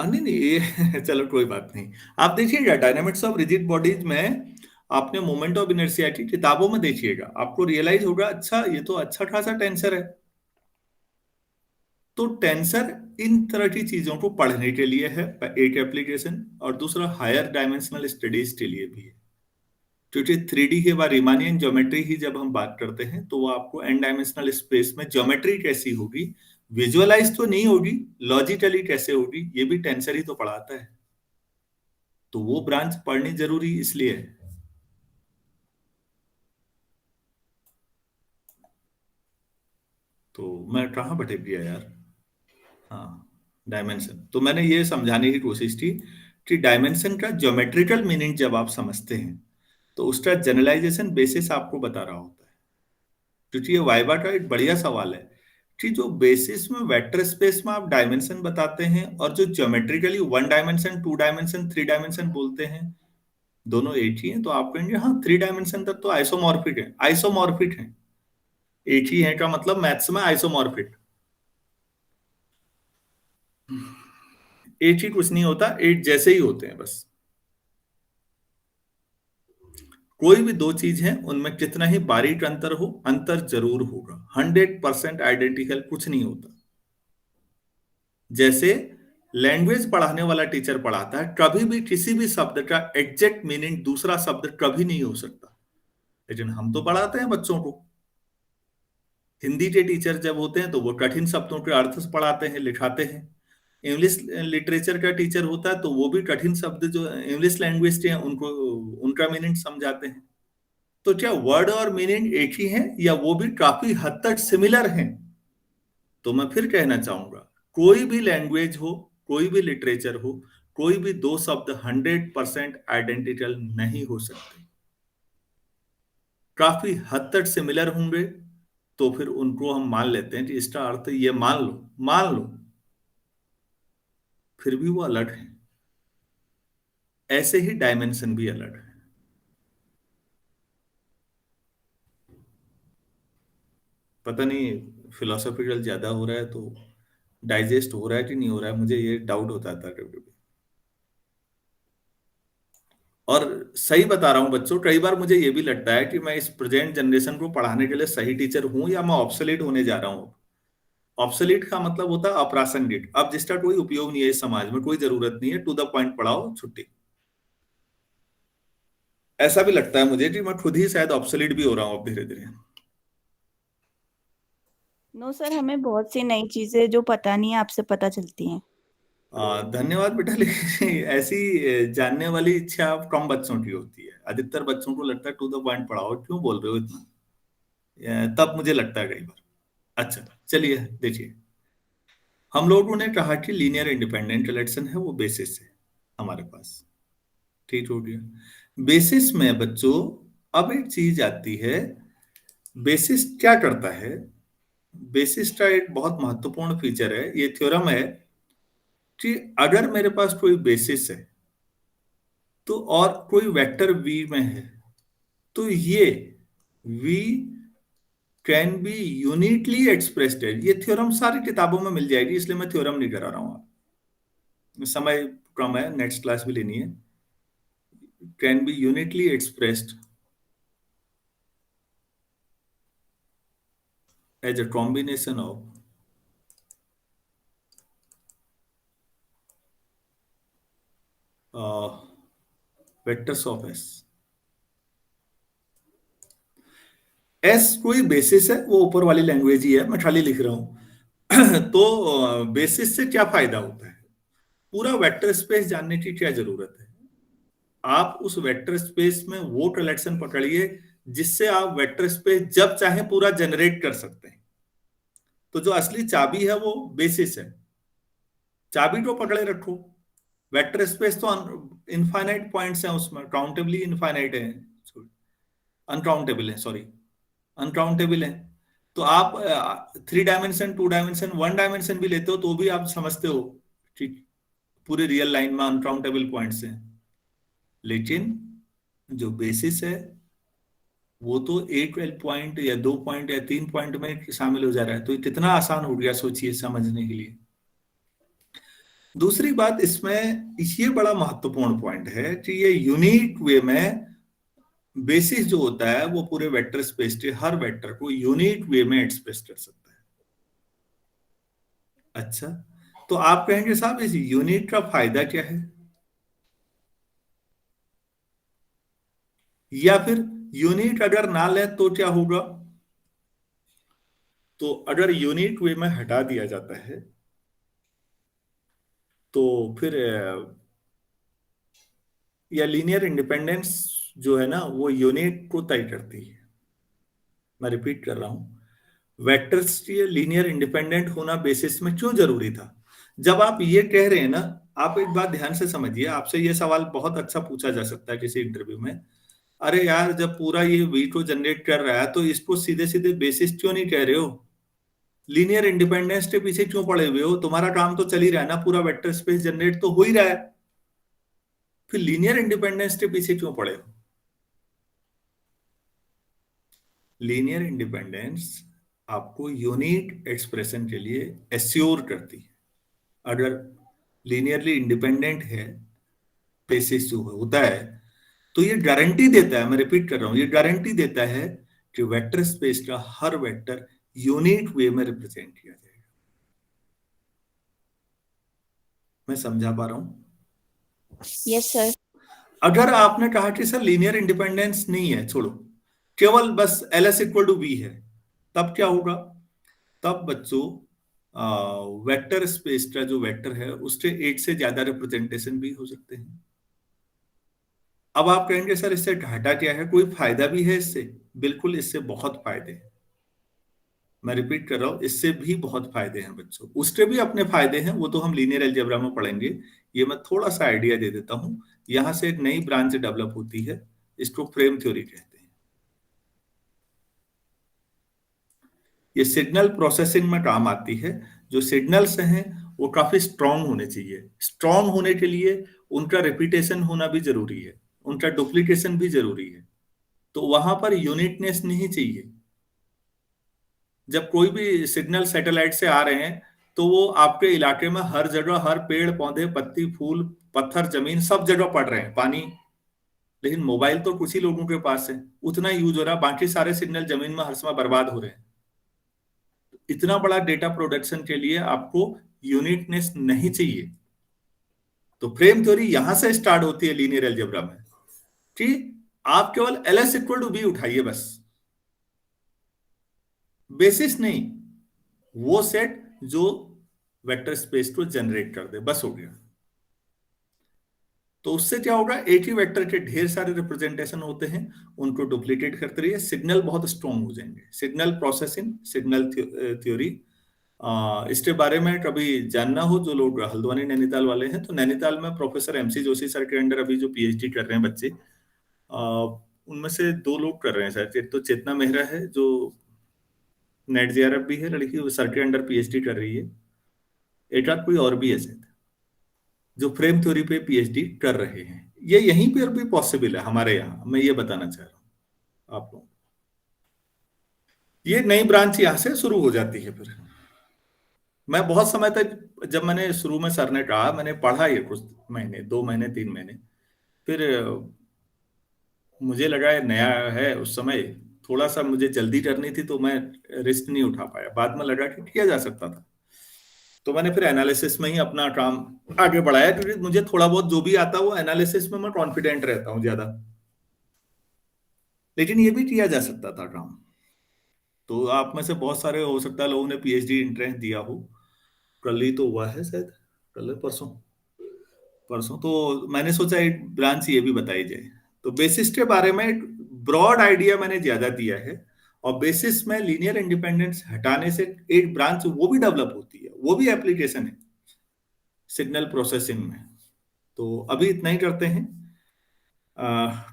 नहीं नहीं ये चलो कोई बात नहीं। आप देखिएगा डायनामिक्स ऑफ रिजिड बॉडीज में आपने मोमेंट ऑफ इनर्शिया की किताबों में देखिएगा, आपको रियलाइज होगा अच्छा ये तो अच्छा खासा टेंसर है। तो टेंसर इन तरह की चीजों को पढ़ने के लिए है एक एप्लीकेशन, और दूसरा हायर डायमेंशनल स्टडीज के लिए भी है। क्योंकि 3D के बाद रिमानियन ज्योमेट्री ही जब हम बात करते हैं तो वो आपको एन डायमेंशनल स्पेस में ज्योमेट्री कैसी होगी, विजुअलाइज तो नहीं होगी, लॉजिकली कैसे होगी, ये भी टेंसर ही तो पढ़ाता है। तो वो ब्रांच पढ़नी जरूरी इसलिए है। तो मैं कहाँ भटक गया यार? हाँ, डायमेंशन। तो मैंने ये समझाने की कोशिश की कि डायमेंशन का ज्योमेट्रिकल मीनिंग जब आप समझते हैं तो उसका जनरलाइजेशन बेसिस आपको बता रहा होता है। क्योंकि ये वाइवा का एक बढ़िया सवाल है कि जो बेसिस में वेक्टर स्पेस में आप डायमेंशन बताते हैं और जो ज्योमेट्रिकली 1 डायमेंशन 2 डायमेंशन 3 डायमेंशन बोलते हैं, दोनों एक ही है। तो आप कहेंगे हाँ 3 डायमेंशन तक तो आइसोमॉर्फिक है, आइसोमॉर्फिक है। एक ही है का मतलब मैथ्स में आइसोमॉर्फिक एक ही कुछ नहीं होता, एक जैसे ही होते हैं बस। कोई भी दो चीज है उनमें कितना ही बारीक अंतर हो, अंतर जरूर होगा। 100% आइडेंटिकल कुछ नहीं होता। जैसे लैंग्वेज पढ़ाने वाला टीचर पढ़ाता है, कभी भी किसी भी शब्द का एग्जैक्ट मीनिंग दूसरा शब्द कभी नहीं हो सकता। लेकिन हम तो पढ़ाते हैं बच्चों को। हिंदी के टीचर जब होते हैं तो वो कठिन शब्दों के अर्थ पढ़ाते हैं, लिखाते हैं। इंग्लिश लिटरेचर का टीचर होता है तो वो भी कठिन शब्द जो इंग्लिश लैंग्वेज के हैं उनको उनका मीनिंग समझाते हैं। तो क्या वर्ड और मीनिंग एक ही है या वो भी काफी हद तक सिमिलर हैं? तो मैं फिर कहना चाहूंगा, कोई भी लैंग्वेज हो, कोई भी लिटरेचर हो, कोई भी दो शब्द 100% आइडेंटिकल नहीं हो सकते। काफी हद तक सिमिलर होंगे तो फिर उनको हम मान लेते हैं कि इसका अर्थ ये मान लो, फिर भी वो अलग है। ऐसे ही डायमेंशन भी अलग है। पता नहीं फिलोसॉफिकल ज्यादा हो रहा है तो डाइजेस्ट हो रहा है कि नहीं हो रहा है, मुझे ये डाउट होता था कभी कभी। और सही बता रहा हूं बच्चों, कई बार मुझे ये भी लगता है कि मैं इस प्रेजेंट जनरेशन को पढ़ाने के लिए सही टीचर हूं या मैं ऑब्सोलीट होने जा रहा हूं। ऑब्सोलीट का मतलब होता है अप्रासंगिक, अब जिसका कोई उपयोग नहीं है इस समाज में, कोई जरूरत नहीं है, टू द पॉइंट पढ़ाओ छुट्टी। ऐसा भी लगता है मुझे कि मैं खुद ही शायद ऑब्सोलीट भी हो रहा हूं अब धीरे धीरे। नो सर, हमें बहुत सी नई चीजें जो पता नहीं है आपसे पता चलती हैं। धन्यवाद बेटा, लेकिन ऐसी जानने वाली इच्छा अब कम बच्चों की होती है। अधिकतर बच्चों को लगता है टू द पॉइंट पढ़ाओ, क्यों बोल रहे हो इतना, तब मुझे लगता है कई बार। अच्छा चलिए देखिए, हम लोगों ने कहा कि लीनियर इंडिपेंडेंट रिलेशन है, वो बेसिस है हमारे पास। ठीक हो गया। बेसिस में बच्चों अब एक चीज आती है, बेसिस क्या करता है? बेसिस का एक बहुत महत्वपूर्ण फीचर है, ये थ्योरम है कि अगर मेरे पास कोई बेसिस है तो और कोई वेक्टर v में है, तो ये v can be uniquely expressed है। ये थ्योरम सारी किताबों में मिल जाएगी, इसलिए मैं थ्योरम नहीं करा रहा हूं, समय कम है, नेक्स्ट क्लास भी लेनी है। Can be uniquely expressed as a combination of vectors of S. S कोई बेसिस है, वो ऊपर वाली लैंग्वेज ही है, मैं खाली लिख रहा हूं। तो बेसिस से क्या फायदा होता है, पूरा वेक्टर स्पेस जानने की क्या जरूरत है। आप उस वेक्टर स्पेस में वो कलेक्शन पकड़िए जिससे आप वेक्टर स्पेस जब चाहे पूरा जनरेट कर सकते हैं। तो जो असली चाबी है वो बेसिस है, चाबी को पकड़े रखो। वेक्टर स्पेस तो इनफाइनाइट पॉइंट्स हैं, उसमें काउंटेबली इनफाइनाइट है, अनकाउंटेबल है, सॉरी अनकाउंटेबल है। तो आप 3 डायमेंशन, 2 डायमेंशन, 1 डायमेंशन भी लेते हो तो भी आप समझते हो ठीक पूरे रियल लाइन में अनकाउंटेबल पॉइंट्स हैं। लेकिन जो बेसिस है वो तो 1 पॉइंट या 2 पॉइंट या 3 पॉइंट में शामिल हो जा रहा है। तो कितना आसान हो गया सोचिए समझने के लिए। दूसरी बात इसमें ये बड़ा महत्वपूर्ण पॉइंट है कि ये यूनिक वे में बेसिस जो होता है वो पूरे वेक्टर स्पेस के हर वेक्टर को यूनिक वे में एक्सप्रेस कर सकता है। अच्छा, तो आप कहेंगे साहब इस यूनिट का फायदा क्या है, या फिर यूनिट अगर ना ले तो क्या होगा। तो अगर यूनिट वे में हटा दिया जाता है तो फिर या लीनियर इंडिपेंडेंस जो है ना वो यूनिट को तय करती है। मैं रिपीट कर रहा हूं, वेक्टर्स के लीनियर इंडिपेंडेंट होना बेसिस में क्यों जरूरी था। जब आप ये कह रहे हैं ना, आप एक बात ध्यान से समझिए, आपसे ये सवाल बहुत अच्छा पूछा जा सकता है किसी इंटरव्यू में, अरे यार जब पूरा ये वी को जनरेट कर रहा है तो इसको सीधे सीधे बेसिस क्यों नहीं कह रहे हो, लीनियर इंडिपेंडेंस के पीछे क्यों पड़े हुए हो, तुम्हारा काम तो चल ही रहा है ना, पूरा वेक्टर स्पेस जनरेट तो हो ही रहा है, फिर लीनियर इंडिपेंडेंस के पीछे क्यों पड़े हो। लीनियर इंडिपेंडेंस आपको यूनिक एक्सप्रेशन के लिए एश्योर करती है। अगर लीनियरली इंडिपेंडेंट है बेसिस जो होता है तो ये गारंटी देता है, मैं रिपीट कर रहा हूं, ये गारंटी देता है कि वेक्टर स्पेस का हर वेक्टर यूनिक वे में रिप्रेजेंट किया जाएगा। मैं समझा पा रहा हूं? Yes sir. अगर आपने कहा कि सर लीनियर इंडिपेंडेंस नहीं है, छोड़ो, केवल बस LS इक्वल टू V है, तब क्या होगा, तब बच्चों वेक्टर स्पेस का जो वेक्टर है उसके एक से ज्यादा रिप्रेजेंटेशन भी हो सकते हैं। अब आप कहेंगे सर इससे घाटा क्या है, कोई फायदा भी है इससे। बिल्कुल, इससे बहुत फायदे हैं। मैं रिपीट कर रहा हूं, इससे भी बहुत फायदे हैं बच्चों, उसके भी अपने फायदे हैं, वो तो हम लीनियर अलजेब्रा में पढ़ेंगे। ये मैं थोड़ा सा आइडिया दे देता हूं। यहां से एक नई ब्रांच डेवलप होती है, इसको फ्रेम थ्योरी कहते हैं। ये सिग्नल प्रोसेसिंग में काम आती है। जो सिग्नल्स हैं वो काफी स्ट्रांग होने चाहिए। स्ट्रांग होने के लिए उनका रिपीटेशन होना भी जरूरी है, उनका डुप्लीकेशन भी जरूरी है। तो वहां पर यूनिटनेस नहीं चाहिए। जब कोई भी सिग्नल सैटेलाइट से आ रहे हैं तो वो आपके इलाके में हर जगह, हर पेड़ पौधे, पत्ती, फूल, पत्थर, जमीन सब जगह पड़ रहे हैं, पानी, लेकिन मोबाइल तो कुछ ही लोगों के पास है, उतना यूज हो रहा है, बाकी सारे सिग्नल जमीन में हर समय बर्बाद हो रहे हैं। इतना बड़ा डेटा प्रोडक्शन के लिए आपको यूनिटनेस नहीं चाहिए। तो फ्रेम थ्योरी यहां से स्टार्ट होती है लीनियर अलजेब्रा में कि आप केवल LS इक्वल टू V उठाइए बस, बेसिस नहीं, वो सेट जो वेक्टर स्पेस को जनरेट कर दे, बस हो गया। तो उससे क्या होगा, एक ही वेक्टर के ढेर सारे रिप्रेजेंटेशन होते हैं, उनको डुप्लीकेट करते रहिए, सिग्नल बहुत स्ट्रॉन्ग हो जाएंगे। सिग्नल प्रोसेसिंग, सिग्नल थ्योरी, इसके बारे में कभी जानना हो, जो लोग हल्द्वानी नैनीताल वाले हैं, तो नैनीताल में प्रोफेसर MC जोशी सर के अंडर अभी जो PhD कर रहे हैं बच्चे, उनमें से 2 लोग कर रहे हैं शायद। एक तो चेतना मेहरा है जो नेट JRF भी है लड़की, वो सर के अंडर PhD कर रही है। एक आध कोई और भी है शायद जो फ्रेम थ्योरी पे PhD कर रहे हैं। ये यहीं पर भी पॉसिबल है हमारे यहाँ, मैं ये बताना चाह रहा हूँ आप लोगों को। ये नई ब्रांच यहां से शुरू हो जाती है। फिर मैं बहुत समय तक, जब मैंने शुरू में सर ने कहा, मैंने पढ़ा ये कुछ महीने, 2 महीने 3 महीने, फिर मुझे लगा ये नया है। उस समय थोड़ा सा मुझे जल्दी करनी थी तो मैं रिस्क नहीं उठा पाया। बाद में लगा कि किया जा सकता था, तो मैंने फिर एनालिसिस में ही अपना काम आगे बढ़ाया, क्योंकि मुझे थोड़ा बहुत जो भी आता है वो एनालिसिस में मैं कॉन्फिडेंट रहता हूँ ज्यादा। लेकिन ये भी किया जा सकता था काम। तो आप में से बहुत सारे हो सकता है लोगों ने पीएचडी एंट्रेंस दिया हो। कल ही तो हुआ है शायद, कल है परसों, परसों। तो मैंने सोचा एक ब्रांच ये भी बताई जाए। तो बेसिस के बारे में ब्रॉड आइडिया मैंने ज्यादा दिया है, और बेसिस में लीनियर इंडिपेंडेंस हटाने से एक ब्रांच वो भी डेवलप होती है, वो भी एप्लीकेशन है सिग्नल प्रोसेसिंग में। तो अभी इतना ही करते हैं,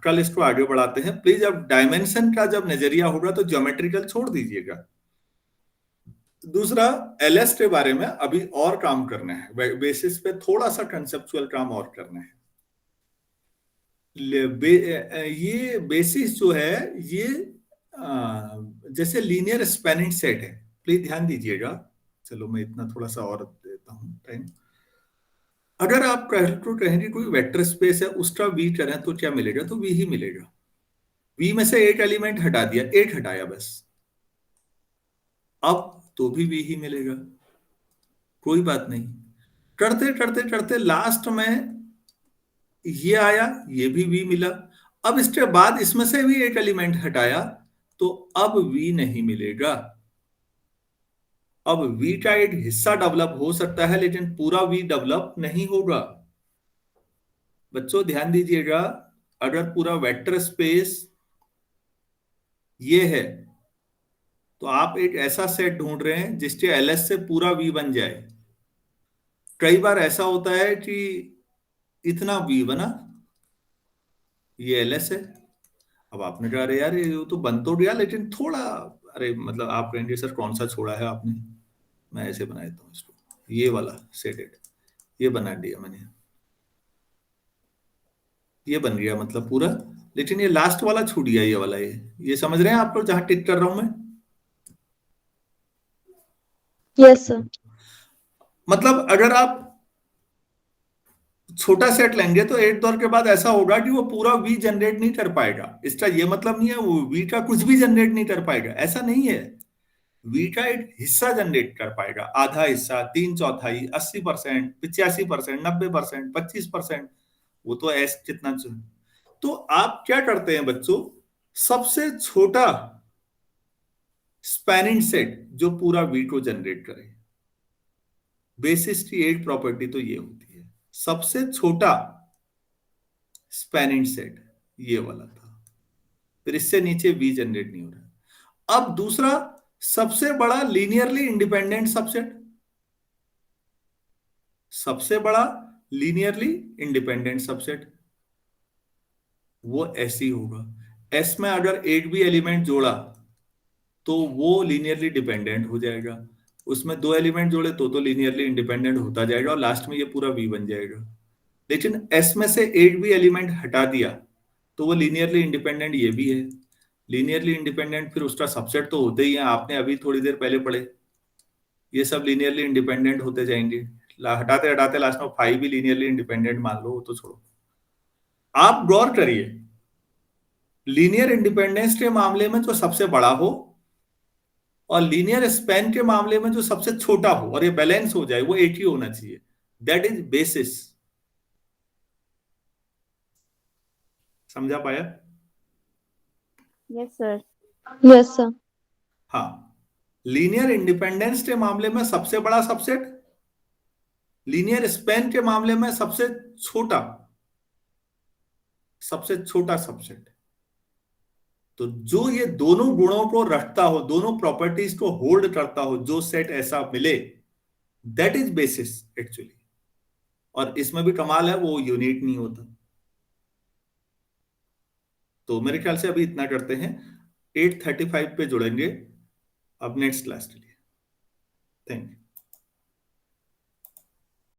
कल इसको आगे बढ़ाते हैं। प्लीज अब डायमेंशन का जब नजरिया होगा तो ज्योमेट्रिकल छोड़ दीजिएगा। दूसरा, एलएस के बारे में अभी और काम करना है, बेसिस पे थोड़ा सा कंसेप्चुअल काम और करना है। ये बेसिस जो है ये जैसे लीनियर स्पैनिंग सेट है, प्लीज ध्यान दीजिएगा। चलो मैं इतना थोड़ा सा और देता हूं टाइम। अगर आप कहेंगे कोई वेक्टर स्पेस है, उसका वी करें तो क्या मिलेगा, तो वी ही मिलेगा। वी में से एक एलिमेंट हटा दिया, एक हटाया बस, अब तो भी वी ही मिलेगा, कोई बात नहीं। करते करते करते लास्ट में ये आया, ये भी वी मिला। अब इसके बाद इसमें से भी एक एलिमेंट हटाया, तो अब वी नहीं मिलेगा। अब वी का एक हिस्सा डेवलप हो सकता है, लेकिन पूरा वी डेवलप नहीं होगा। बच्चों ध्यान दीजिएगा, अगर पूरा वेक्टर स्पेस ये है, तो आप एक ऐसा सेट ढूंढ रहे हैं जिसके एलएस से पूरा वी बन जाए। कई बार ऐसा होता है कि इतना वी बना, ये एलएस है। अब आपने कहा अरे यार ये तो बन तो गया, लेकिन थोड़ा, अरे मतलब आप कहेंगे सर कौन सा छोड़ा है आपने, मैं ऐसे बना देता हूँ इसको, ये वाला सेटेड, ये बना दिया मैंने, ये बन गया मतलब पूरा। लेकिन ये लास्ट वाला छूट गया, ये वाला, ये समझ रहे हैं आप लोग जहां टिक कर रहा हूं मैं? Yes sir. मतलब अगर आप छोटा सेट लेंगे तो एक दौर के बाद ऐसा होगा कि वो पूरा वी जनरेट नहीं कर पाएगा। इसका ये मतलब नहीं है वो वी का कुछ भी जनरेट नहीं कर पाएगा, ऐसा नहीं है। वी का एक हिस्सा जनरेट कर पाएगा, आधा हिस्सा, 3/4, 80%, 85%, 90%, 25%, वो तो ऐस कितना। तो आप क्या करते हैं बच्चों, सबसे छोटा स्पैनिंग सेट जो पूरा वी को जनरेट करे। बेसिस की एक प्रॉपर्टी तो ये होती है, सबसे छोटा स्पैनिंग सेट ये वाला था, फिर इससे नीचे वी जनरेट नहीं हो रहा। अब दूसरा, सबसे बड़ा लीनियरली इंडिपेंडेंट सबसेट, सबसे बड़ा लीनियरली इंडिपेंडेंट सबसेट वो ऐसी होगा। एस में अगर एक भी एलिमेंट जोड़ा तो वो लीनियरली डिपेंडेंट हो जाएगा, उसमें 2 एलिमेंट जोड़े तो लीनियरली इंडिपेंडेंट होता जाएगा, और लास्ट में ये पूरा वी बन जाएगा। लेकिन एस में से एक भी एलिमेंट हटा दिया तो वो लीनियरली इंडिपेंडेंट ये भी है। लीनियरली इंडिपेंडेंट फिर उसका सबसेट तो होते ही है, आपने अभी थोड़ी देर पहले पढ़े, ये सब लीनियरली इंडिपेंडेंट होते जाएंगे। हटाते हटाते लास्ट में 5 भी लीनियरली इंडिपेंडेंट मान लो, तो छोड़ो। आप गौर करिए, लीनियर इंडिपेंडेंस के मामले में जो सबसे बड़ा हो और लीनियर स्पैन के मामले में जो सबसे छोटा हो, और ये बैलेंस हो जाए, वो एक ही होना चाहिए। That is basis. समझा पाया? Yes sir. Yes sir. हाँ, लीनियर इंडिपेंडेंस के मामले में सबसे बड़ा सबसेट, लीनियर स्पैन के मामले में सबसे छोटा सबसेट। तो जो ये दोनों गुणों को रखता हो, दोनों प्रॉपर्टीज को होल्ड करता हो, जो सेट ऐसा मिले, दैट इज बेसिस एक्चुअली। और इसमें भी कमाल है, वो यूनिट नहीं होता। तो मेरे ख्याल से अभी इतना करते हैं, 8:35 पे जुड़ेंगे अब नेक्स्ट क्लास के लिए। Thank you.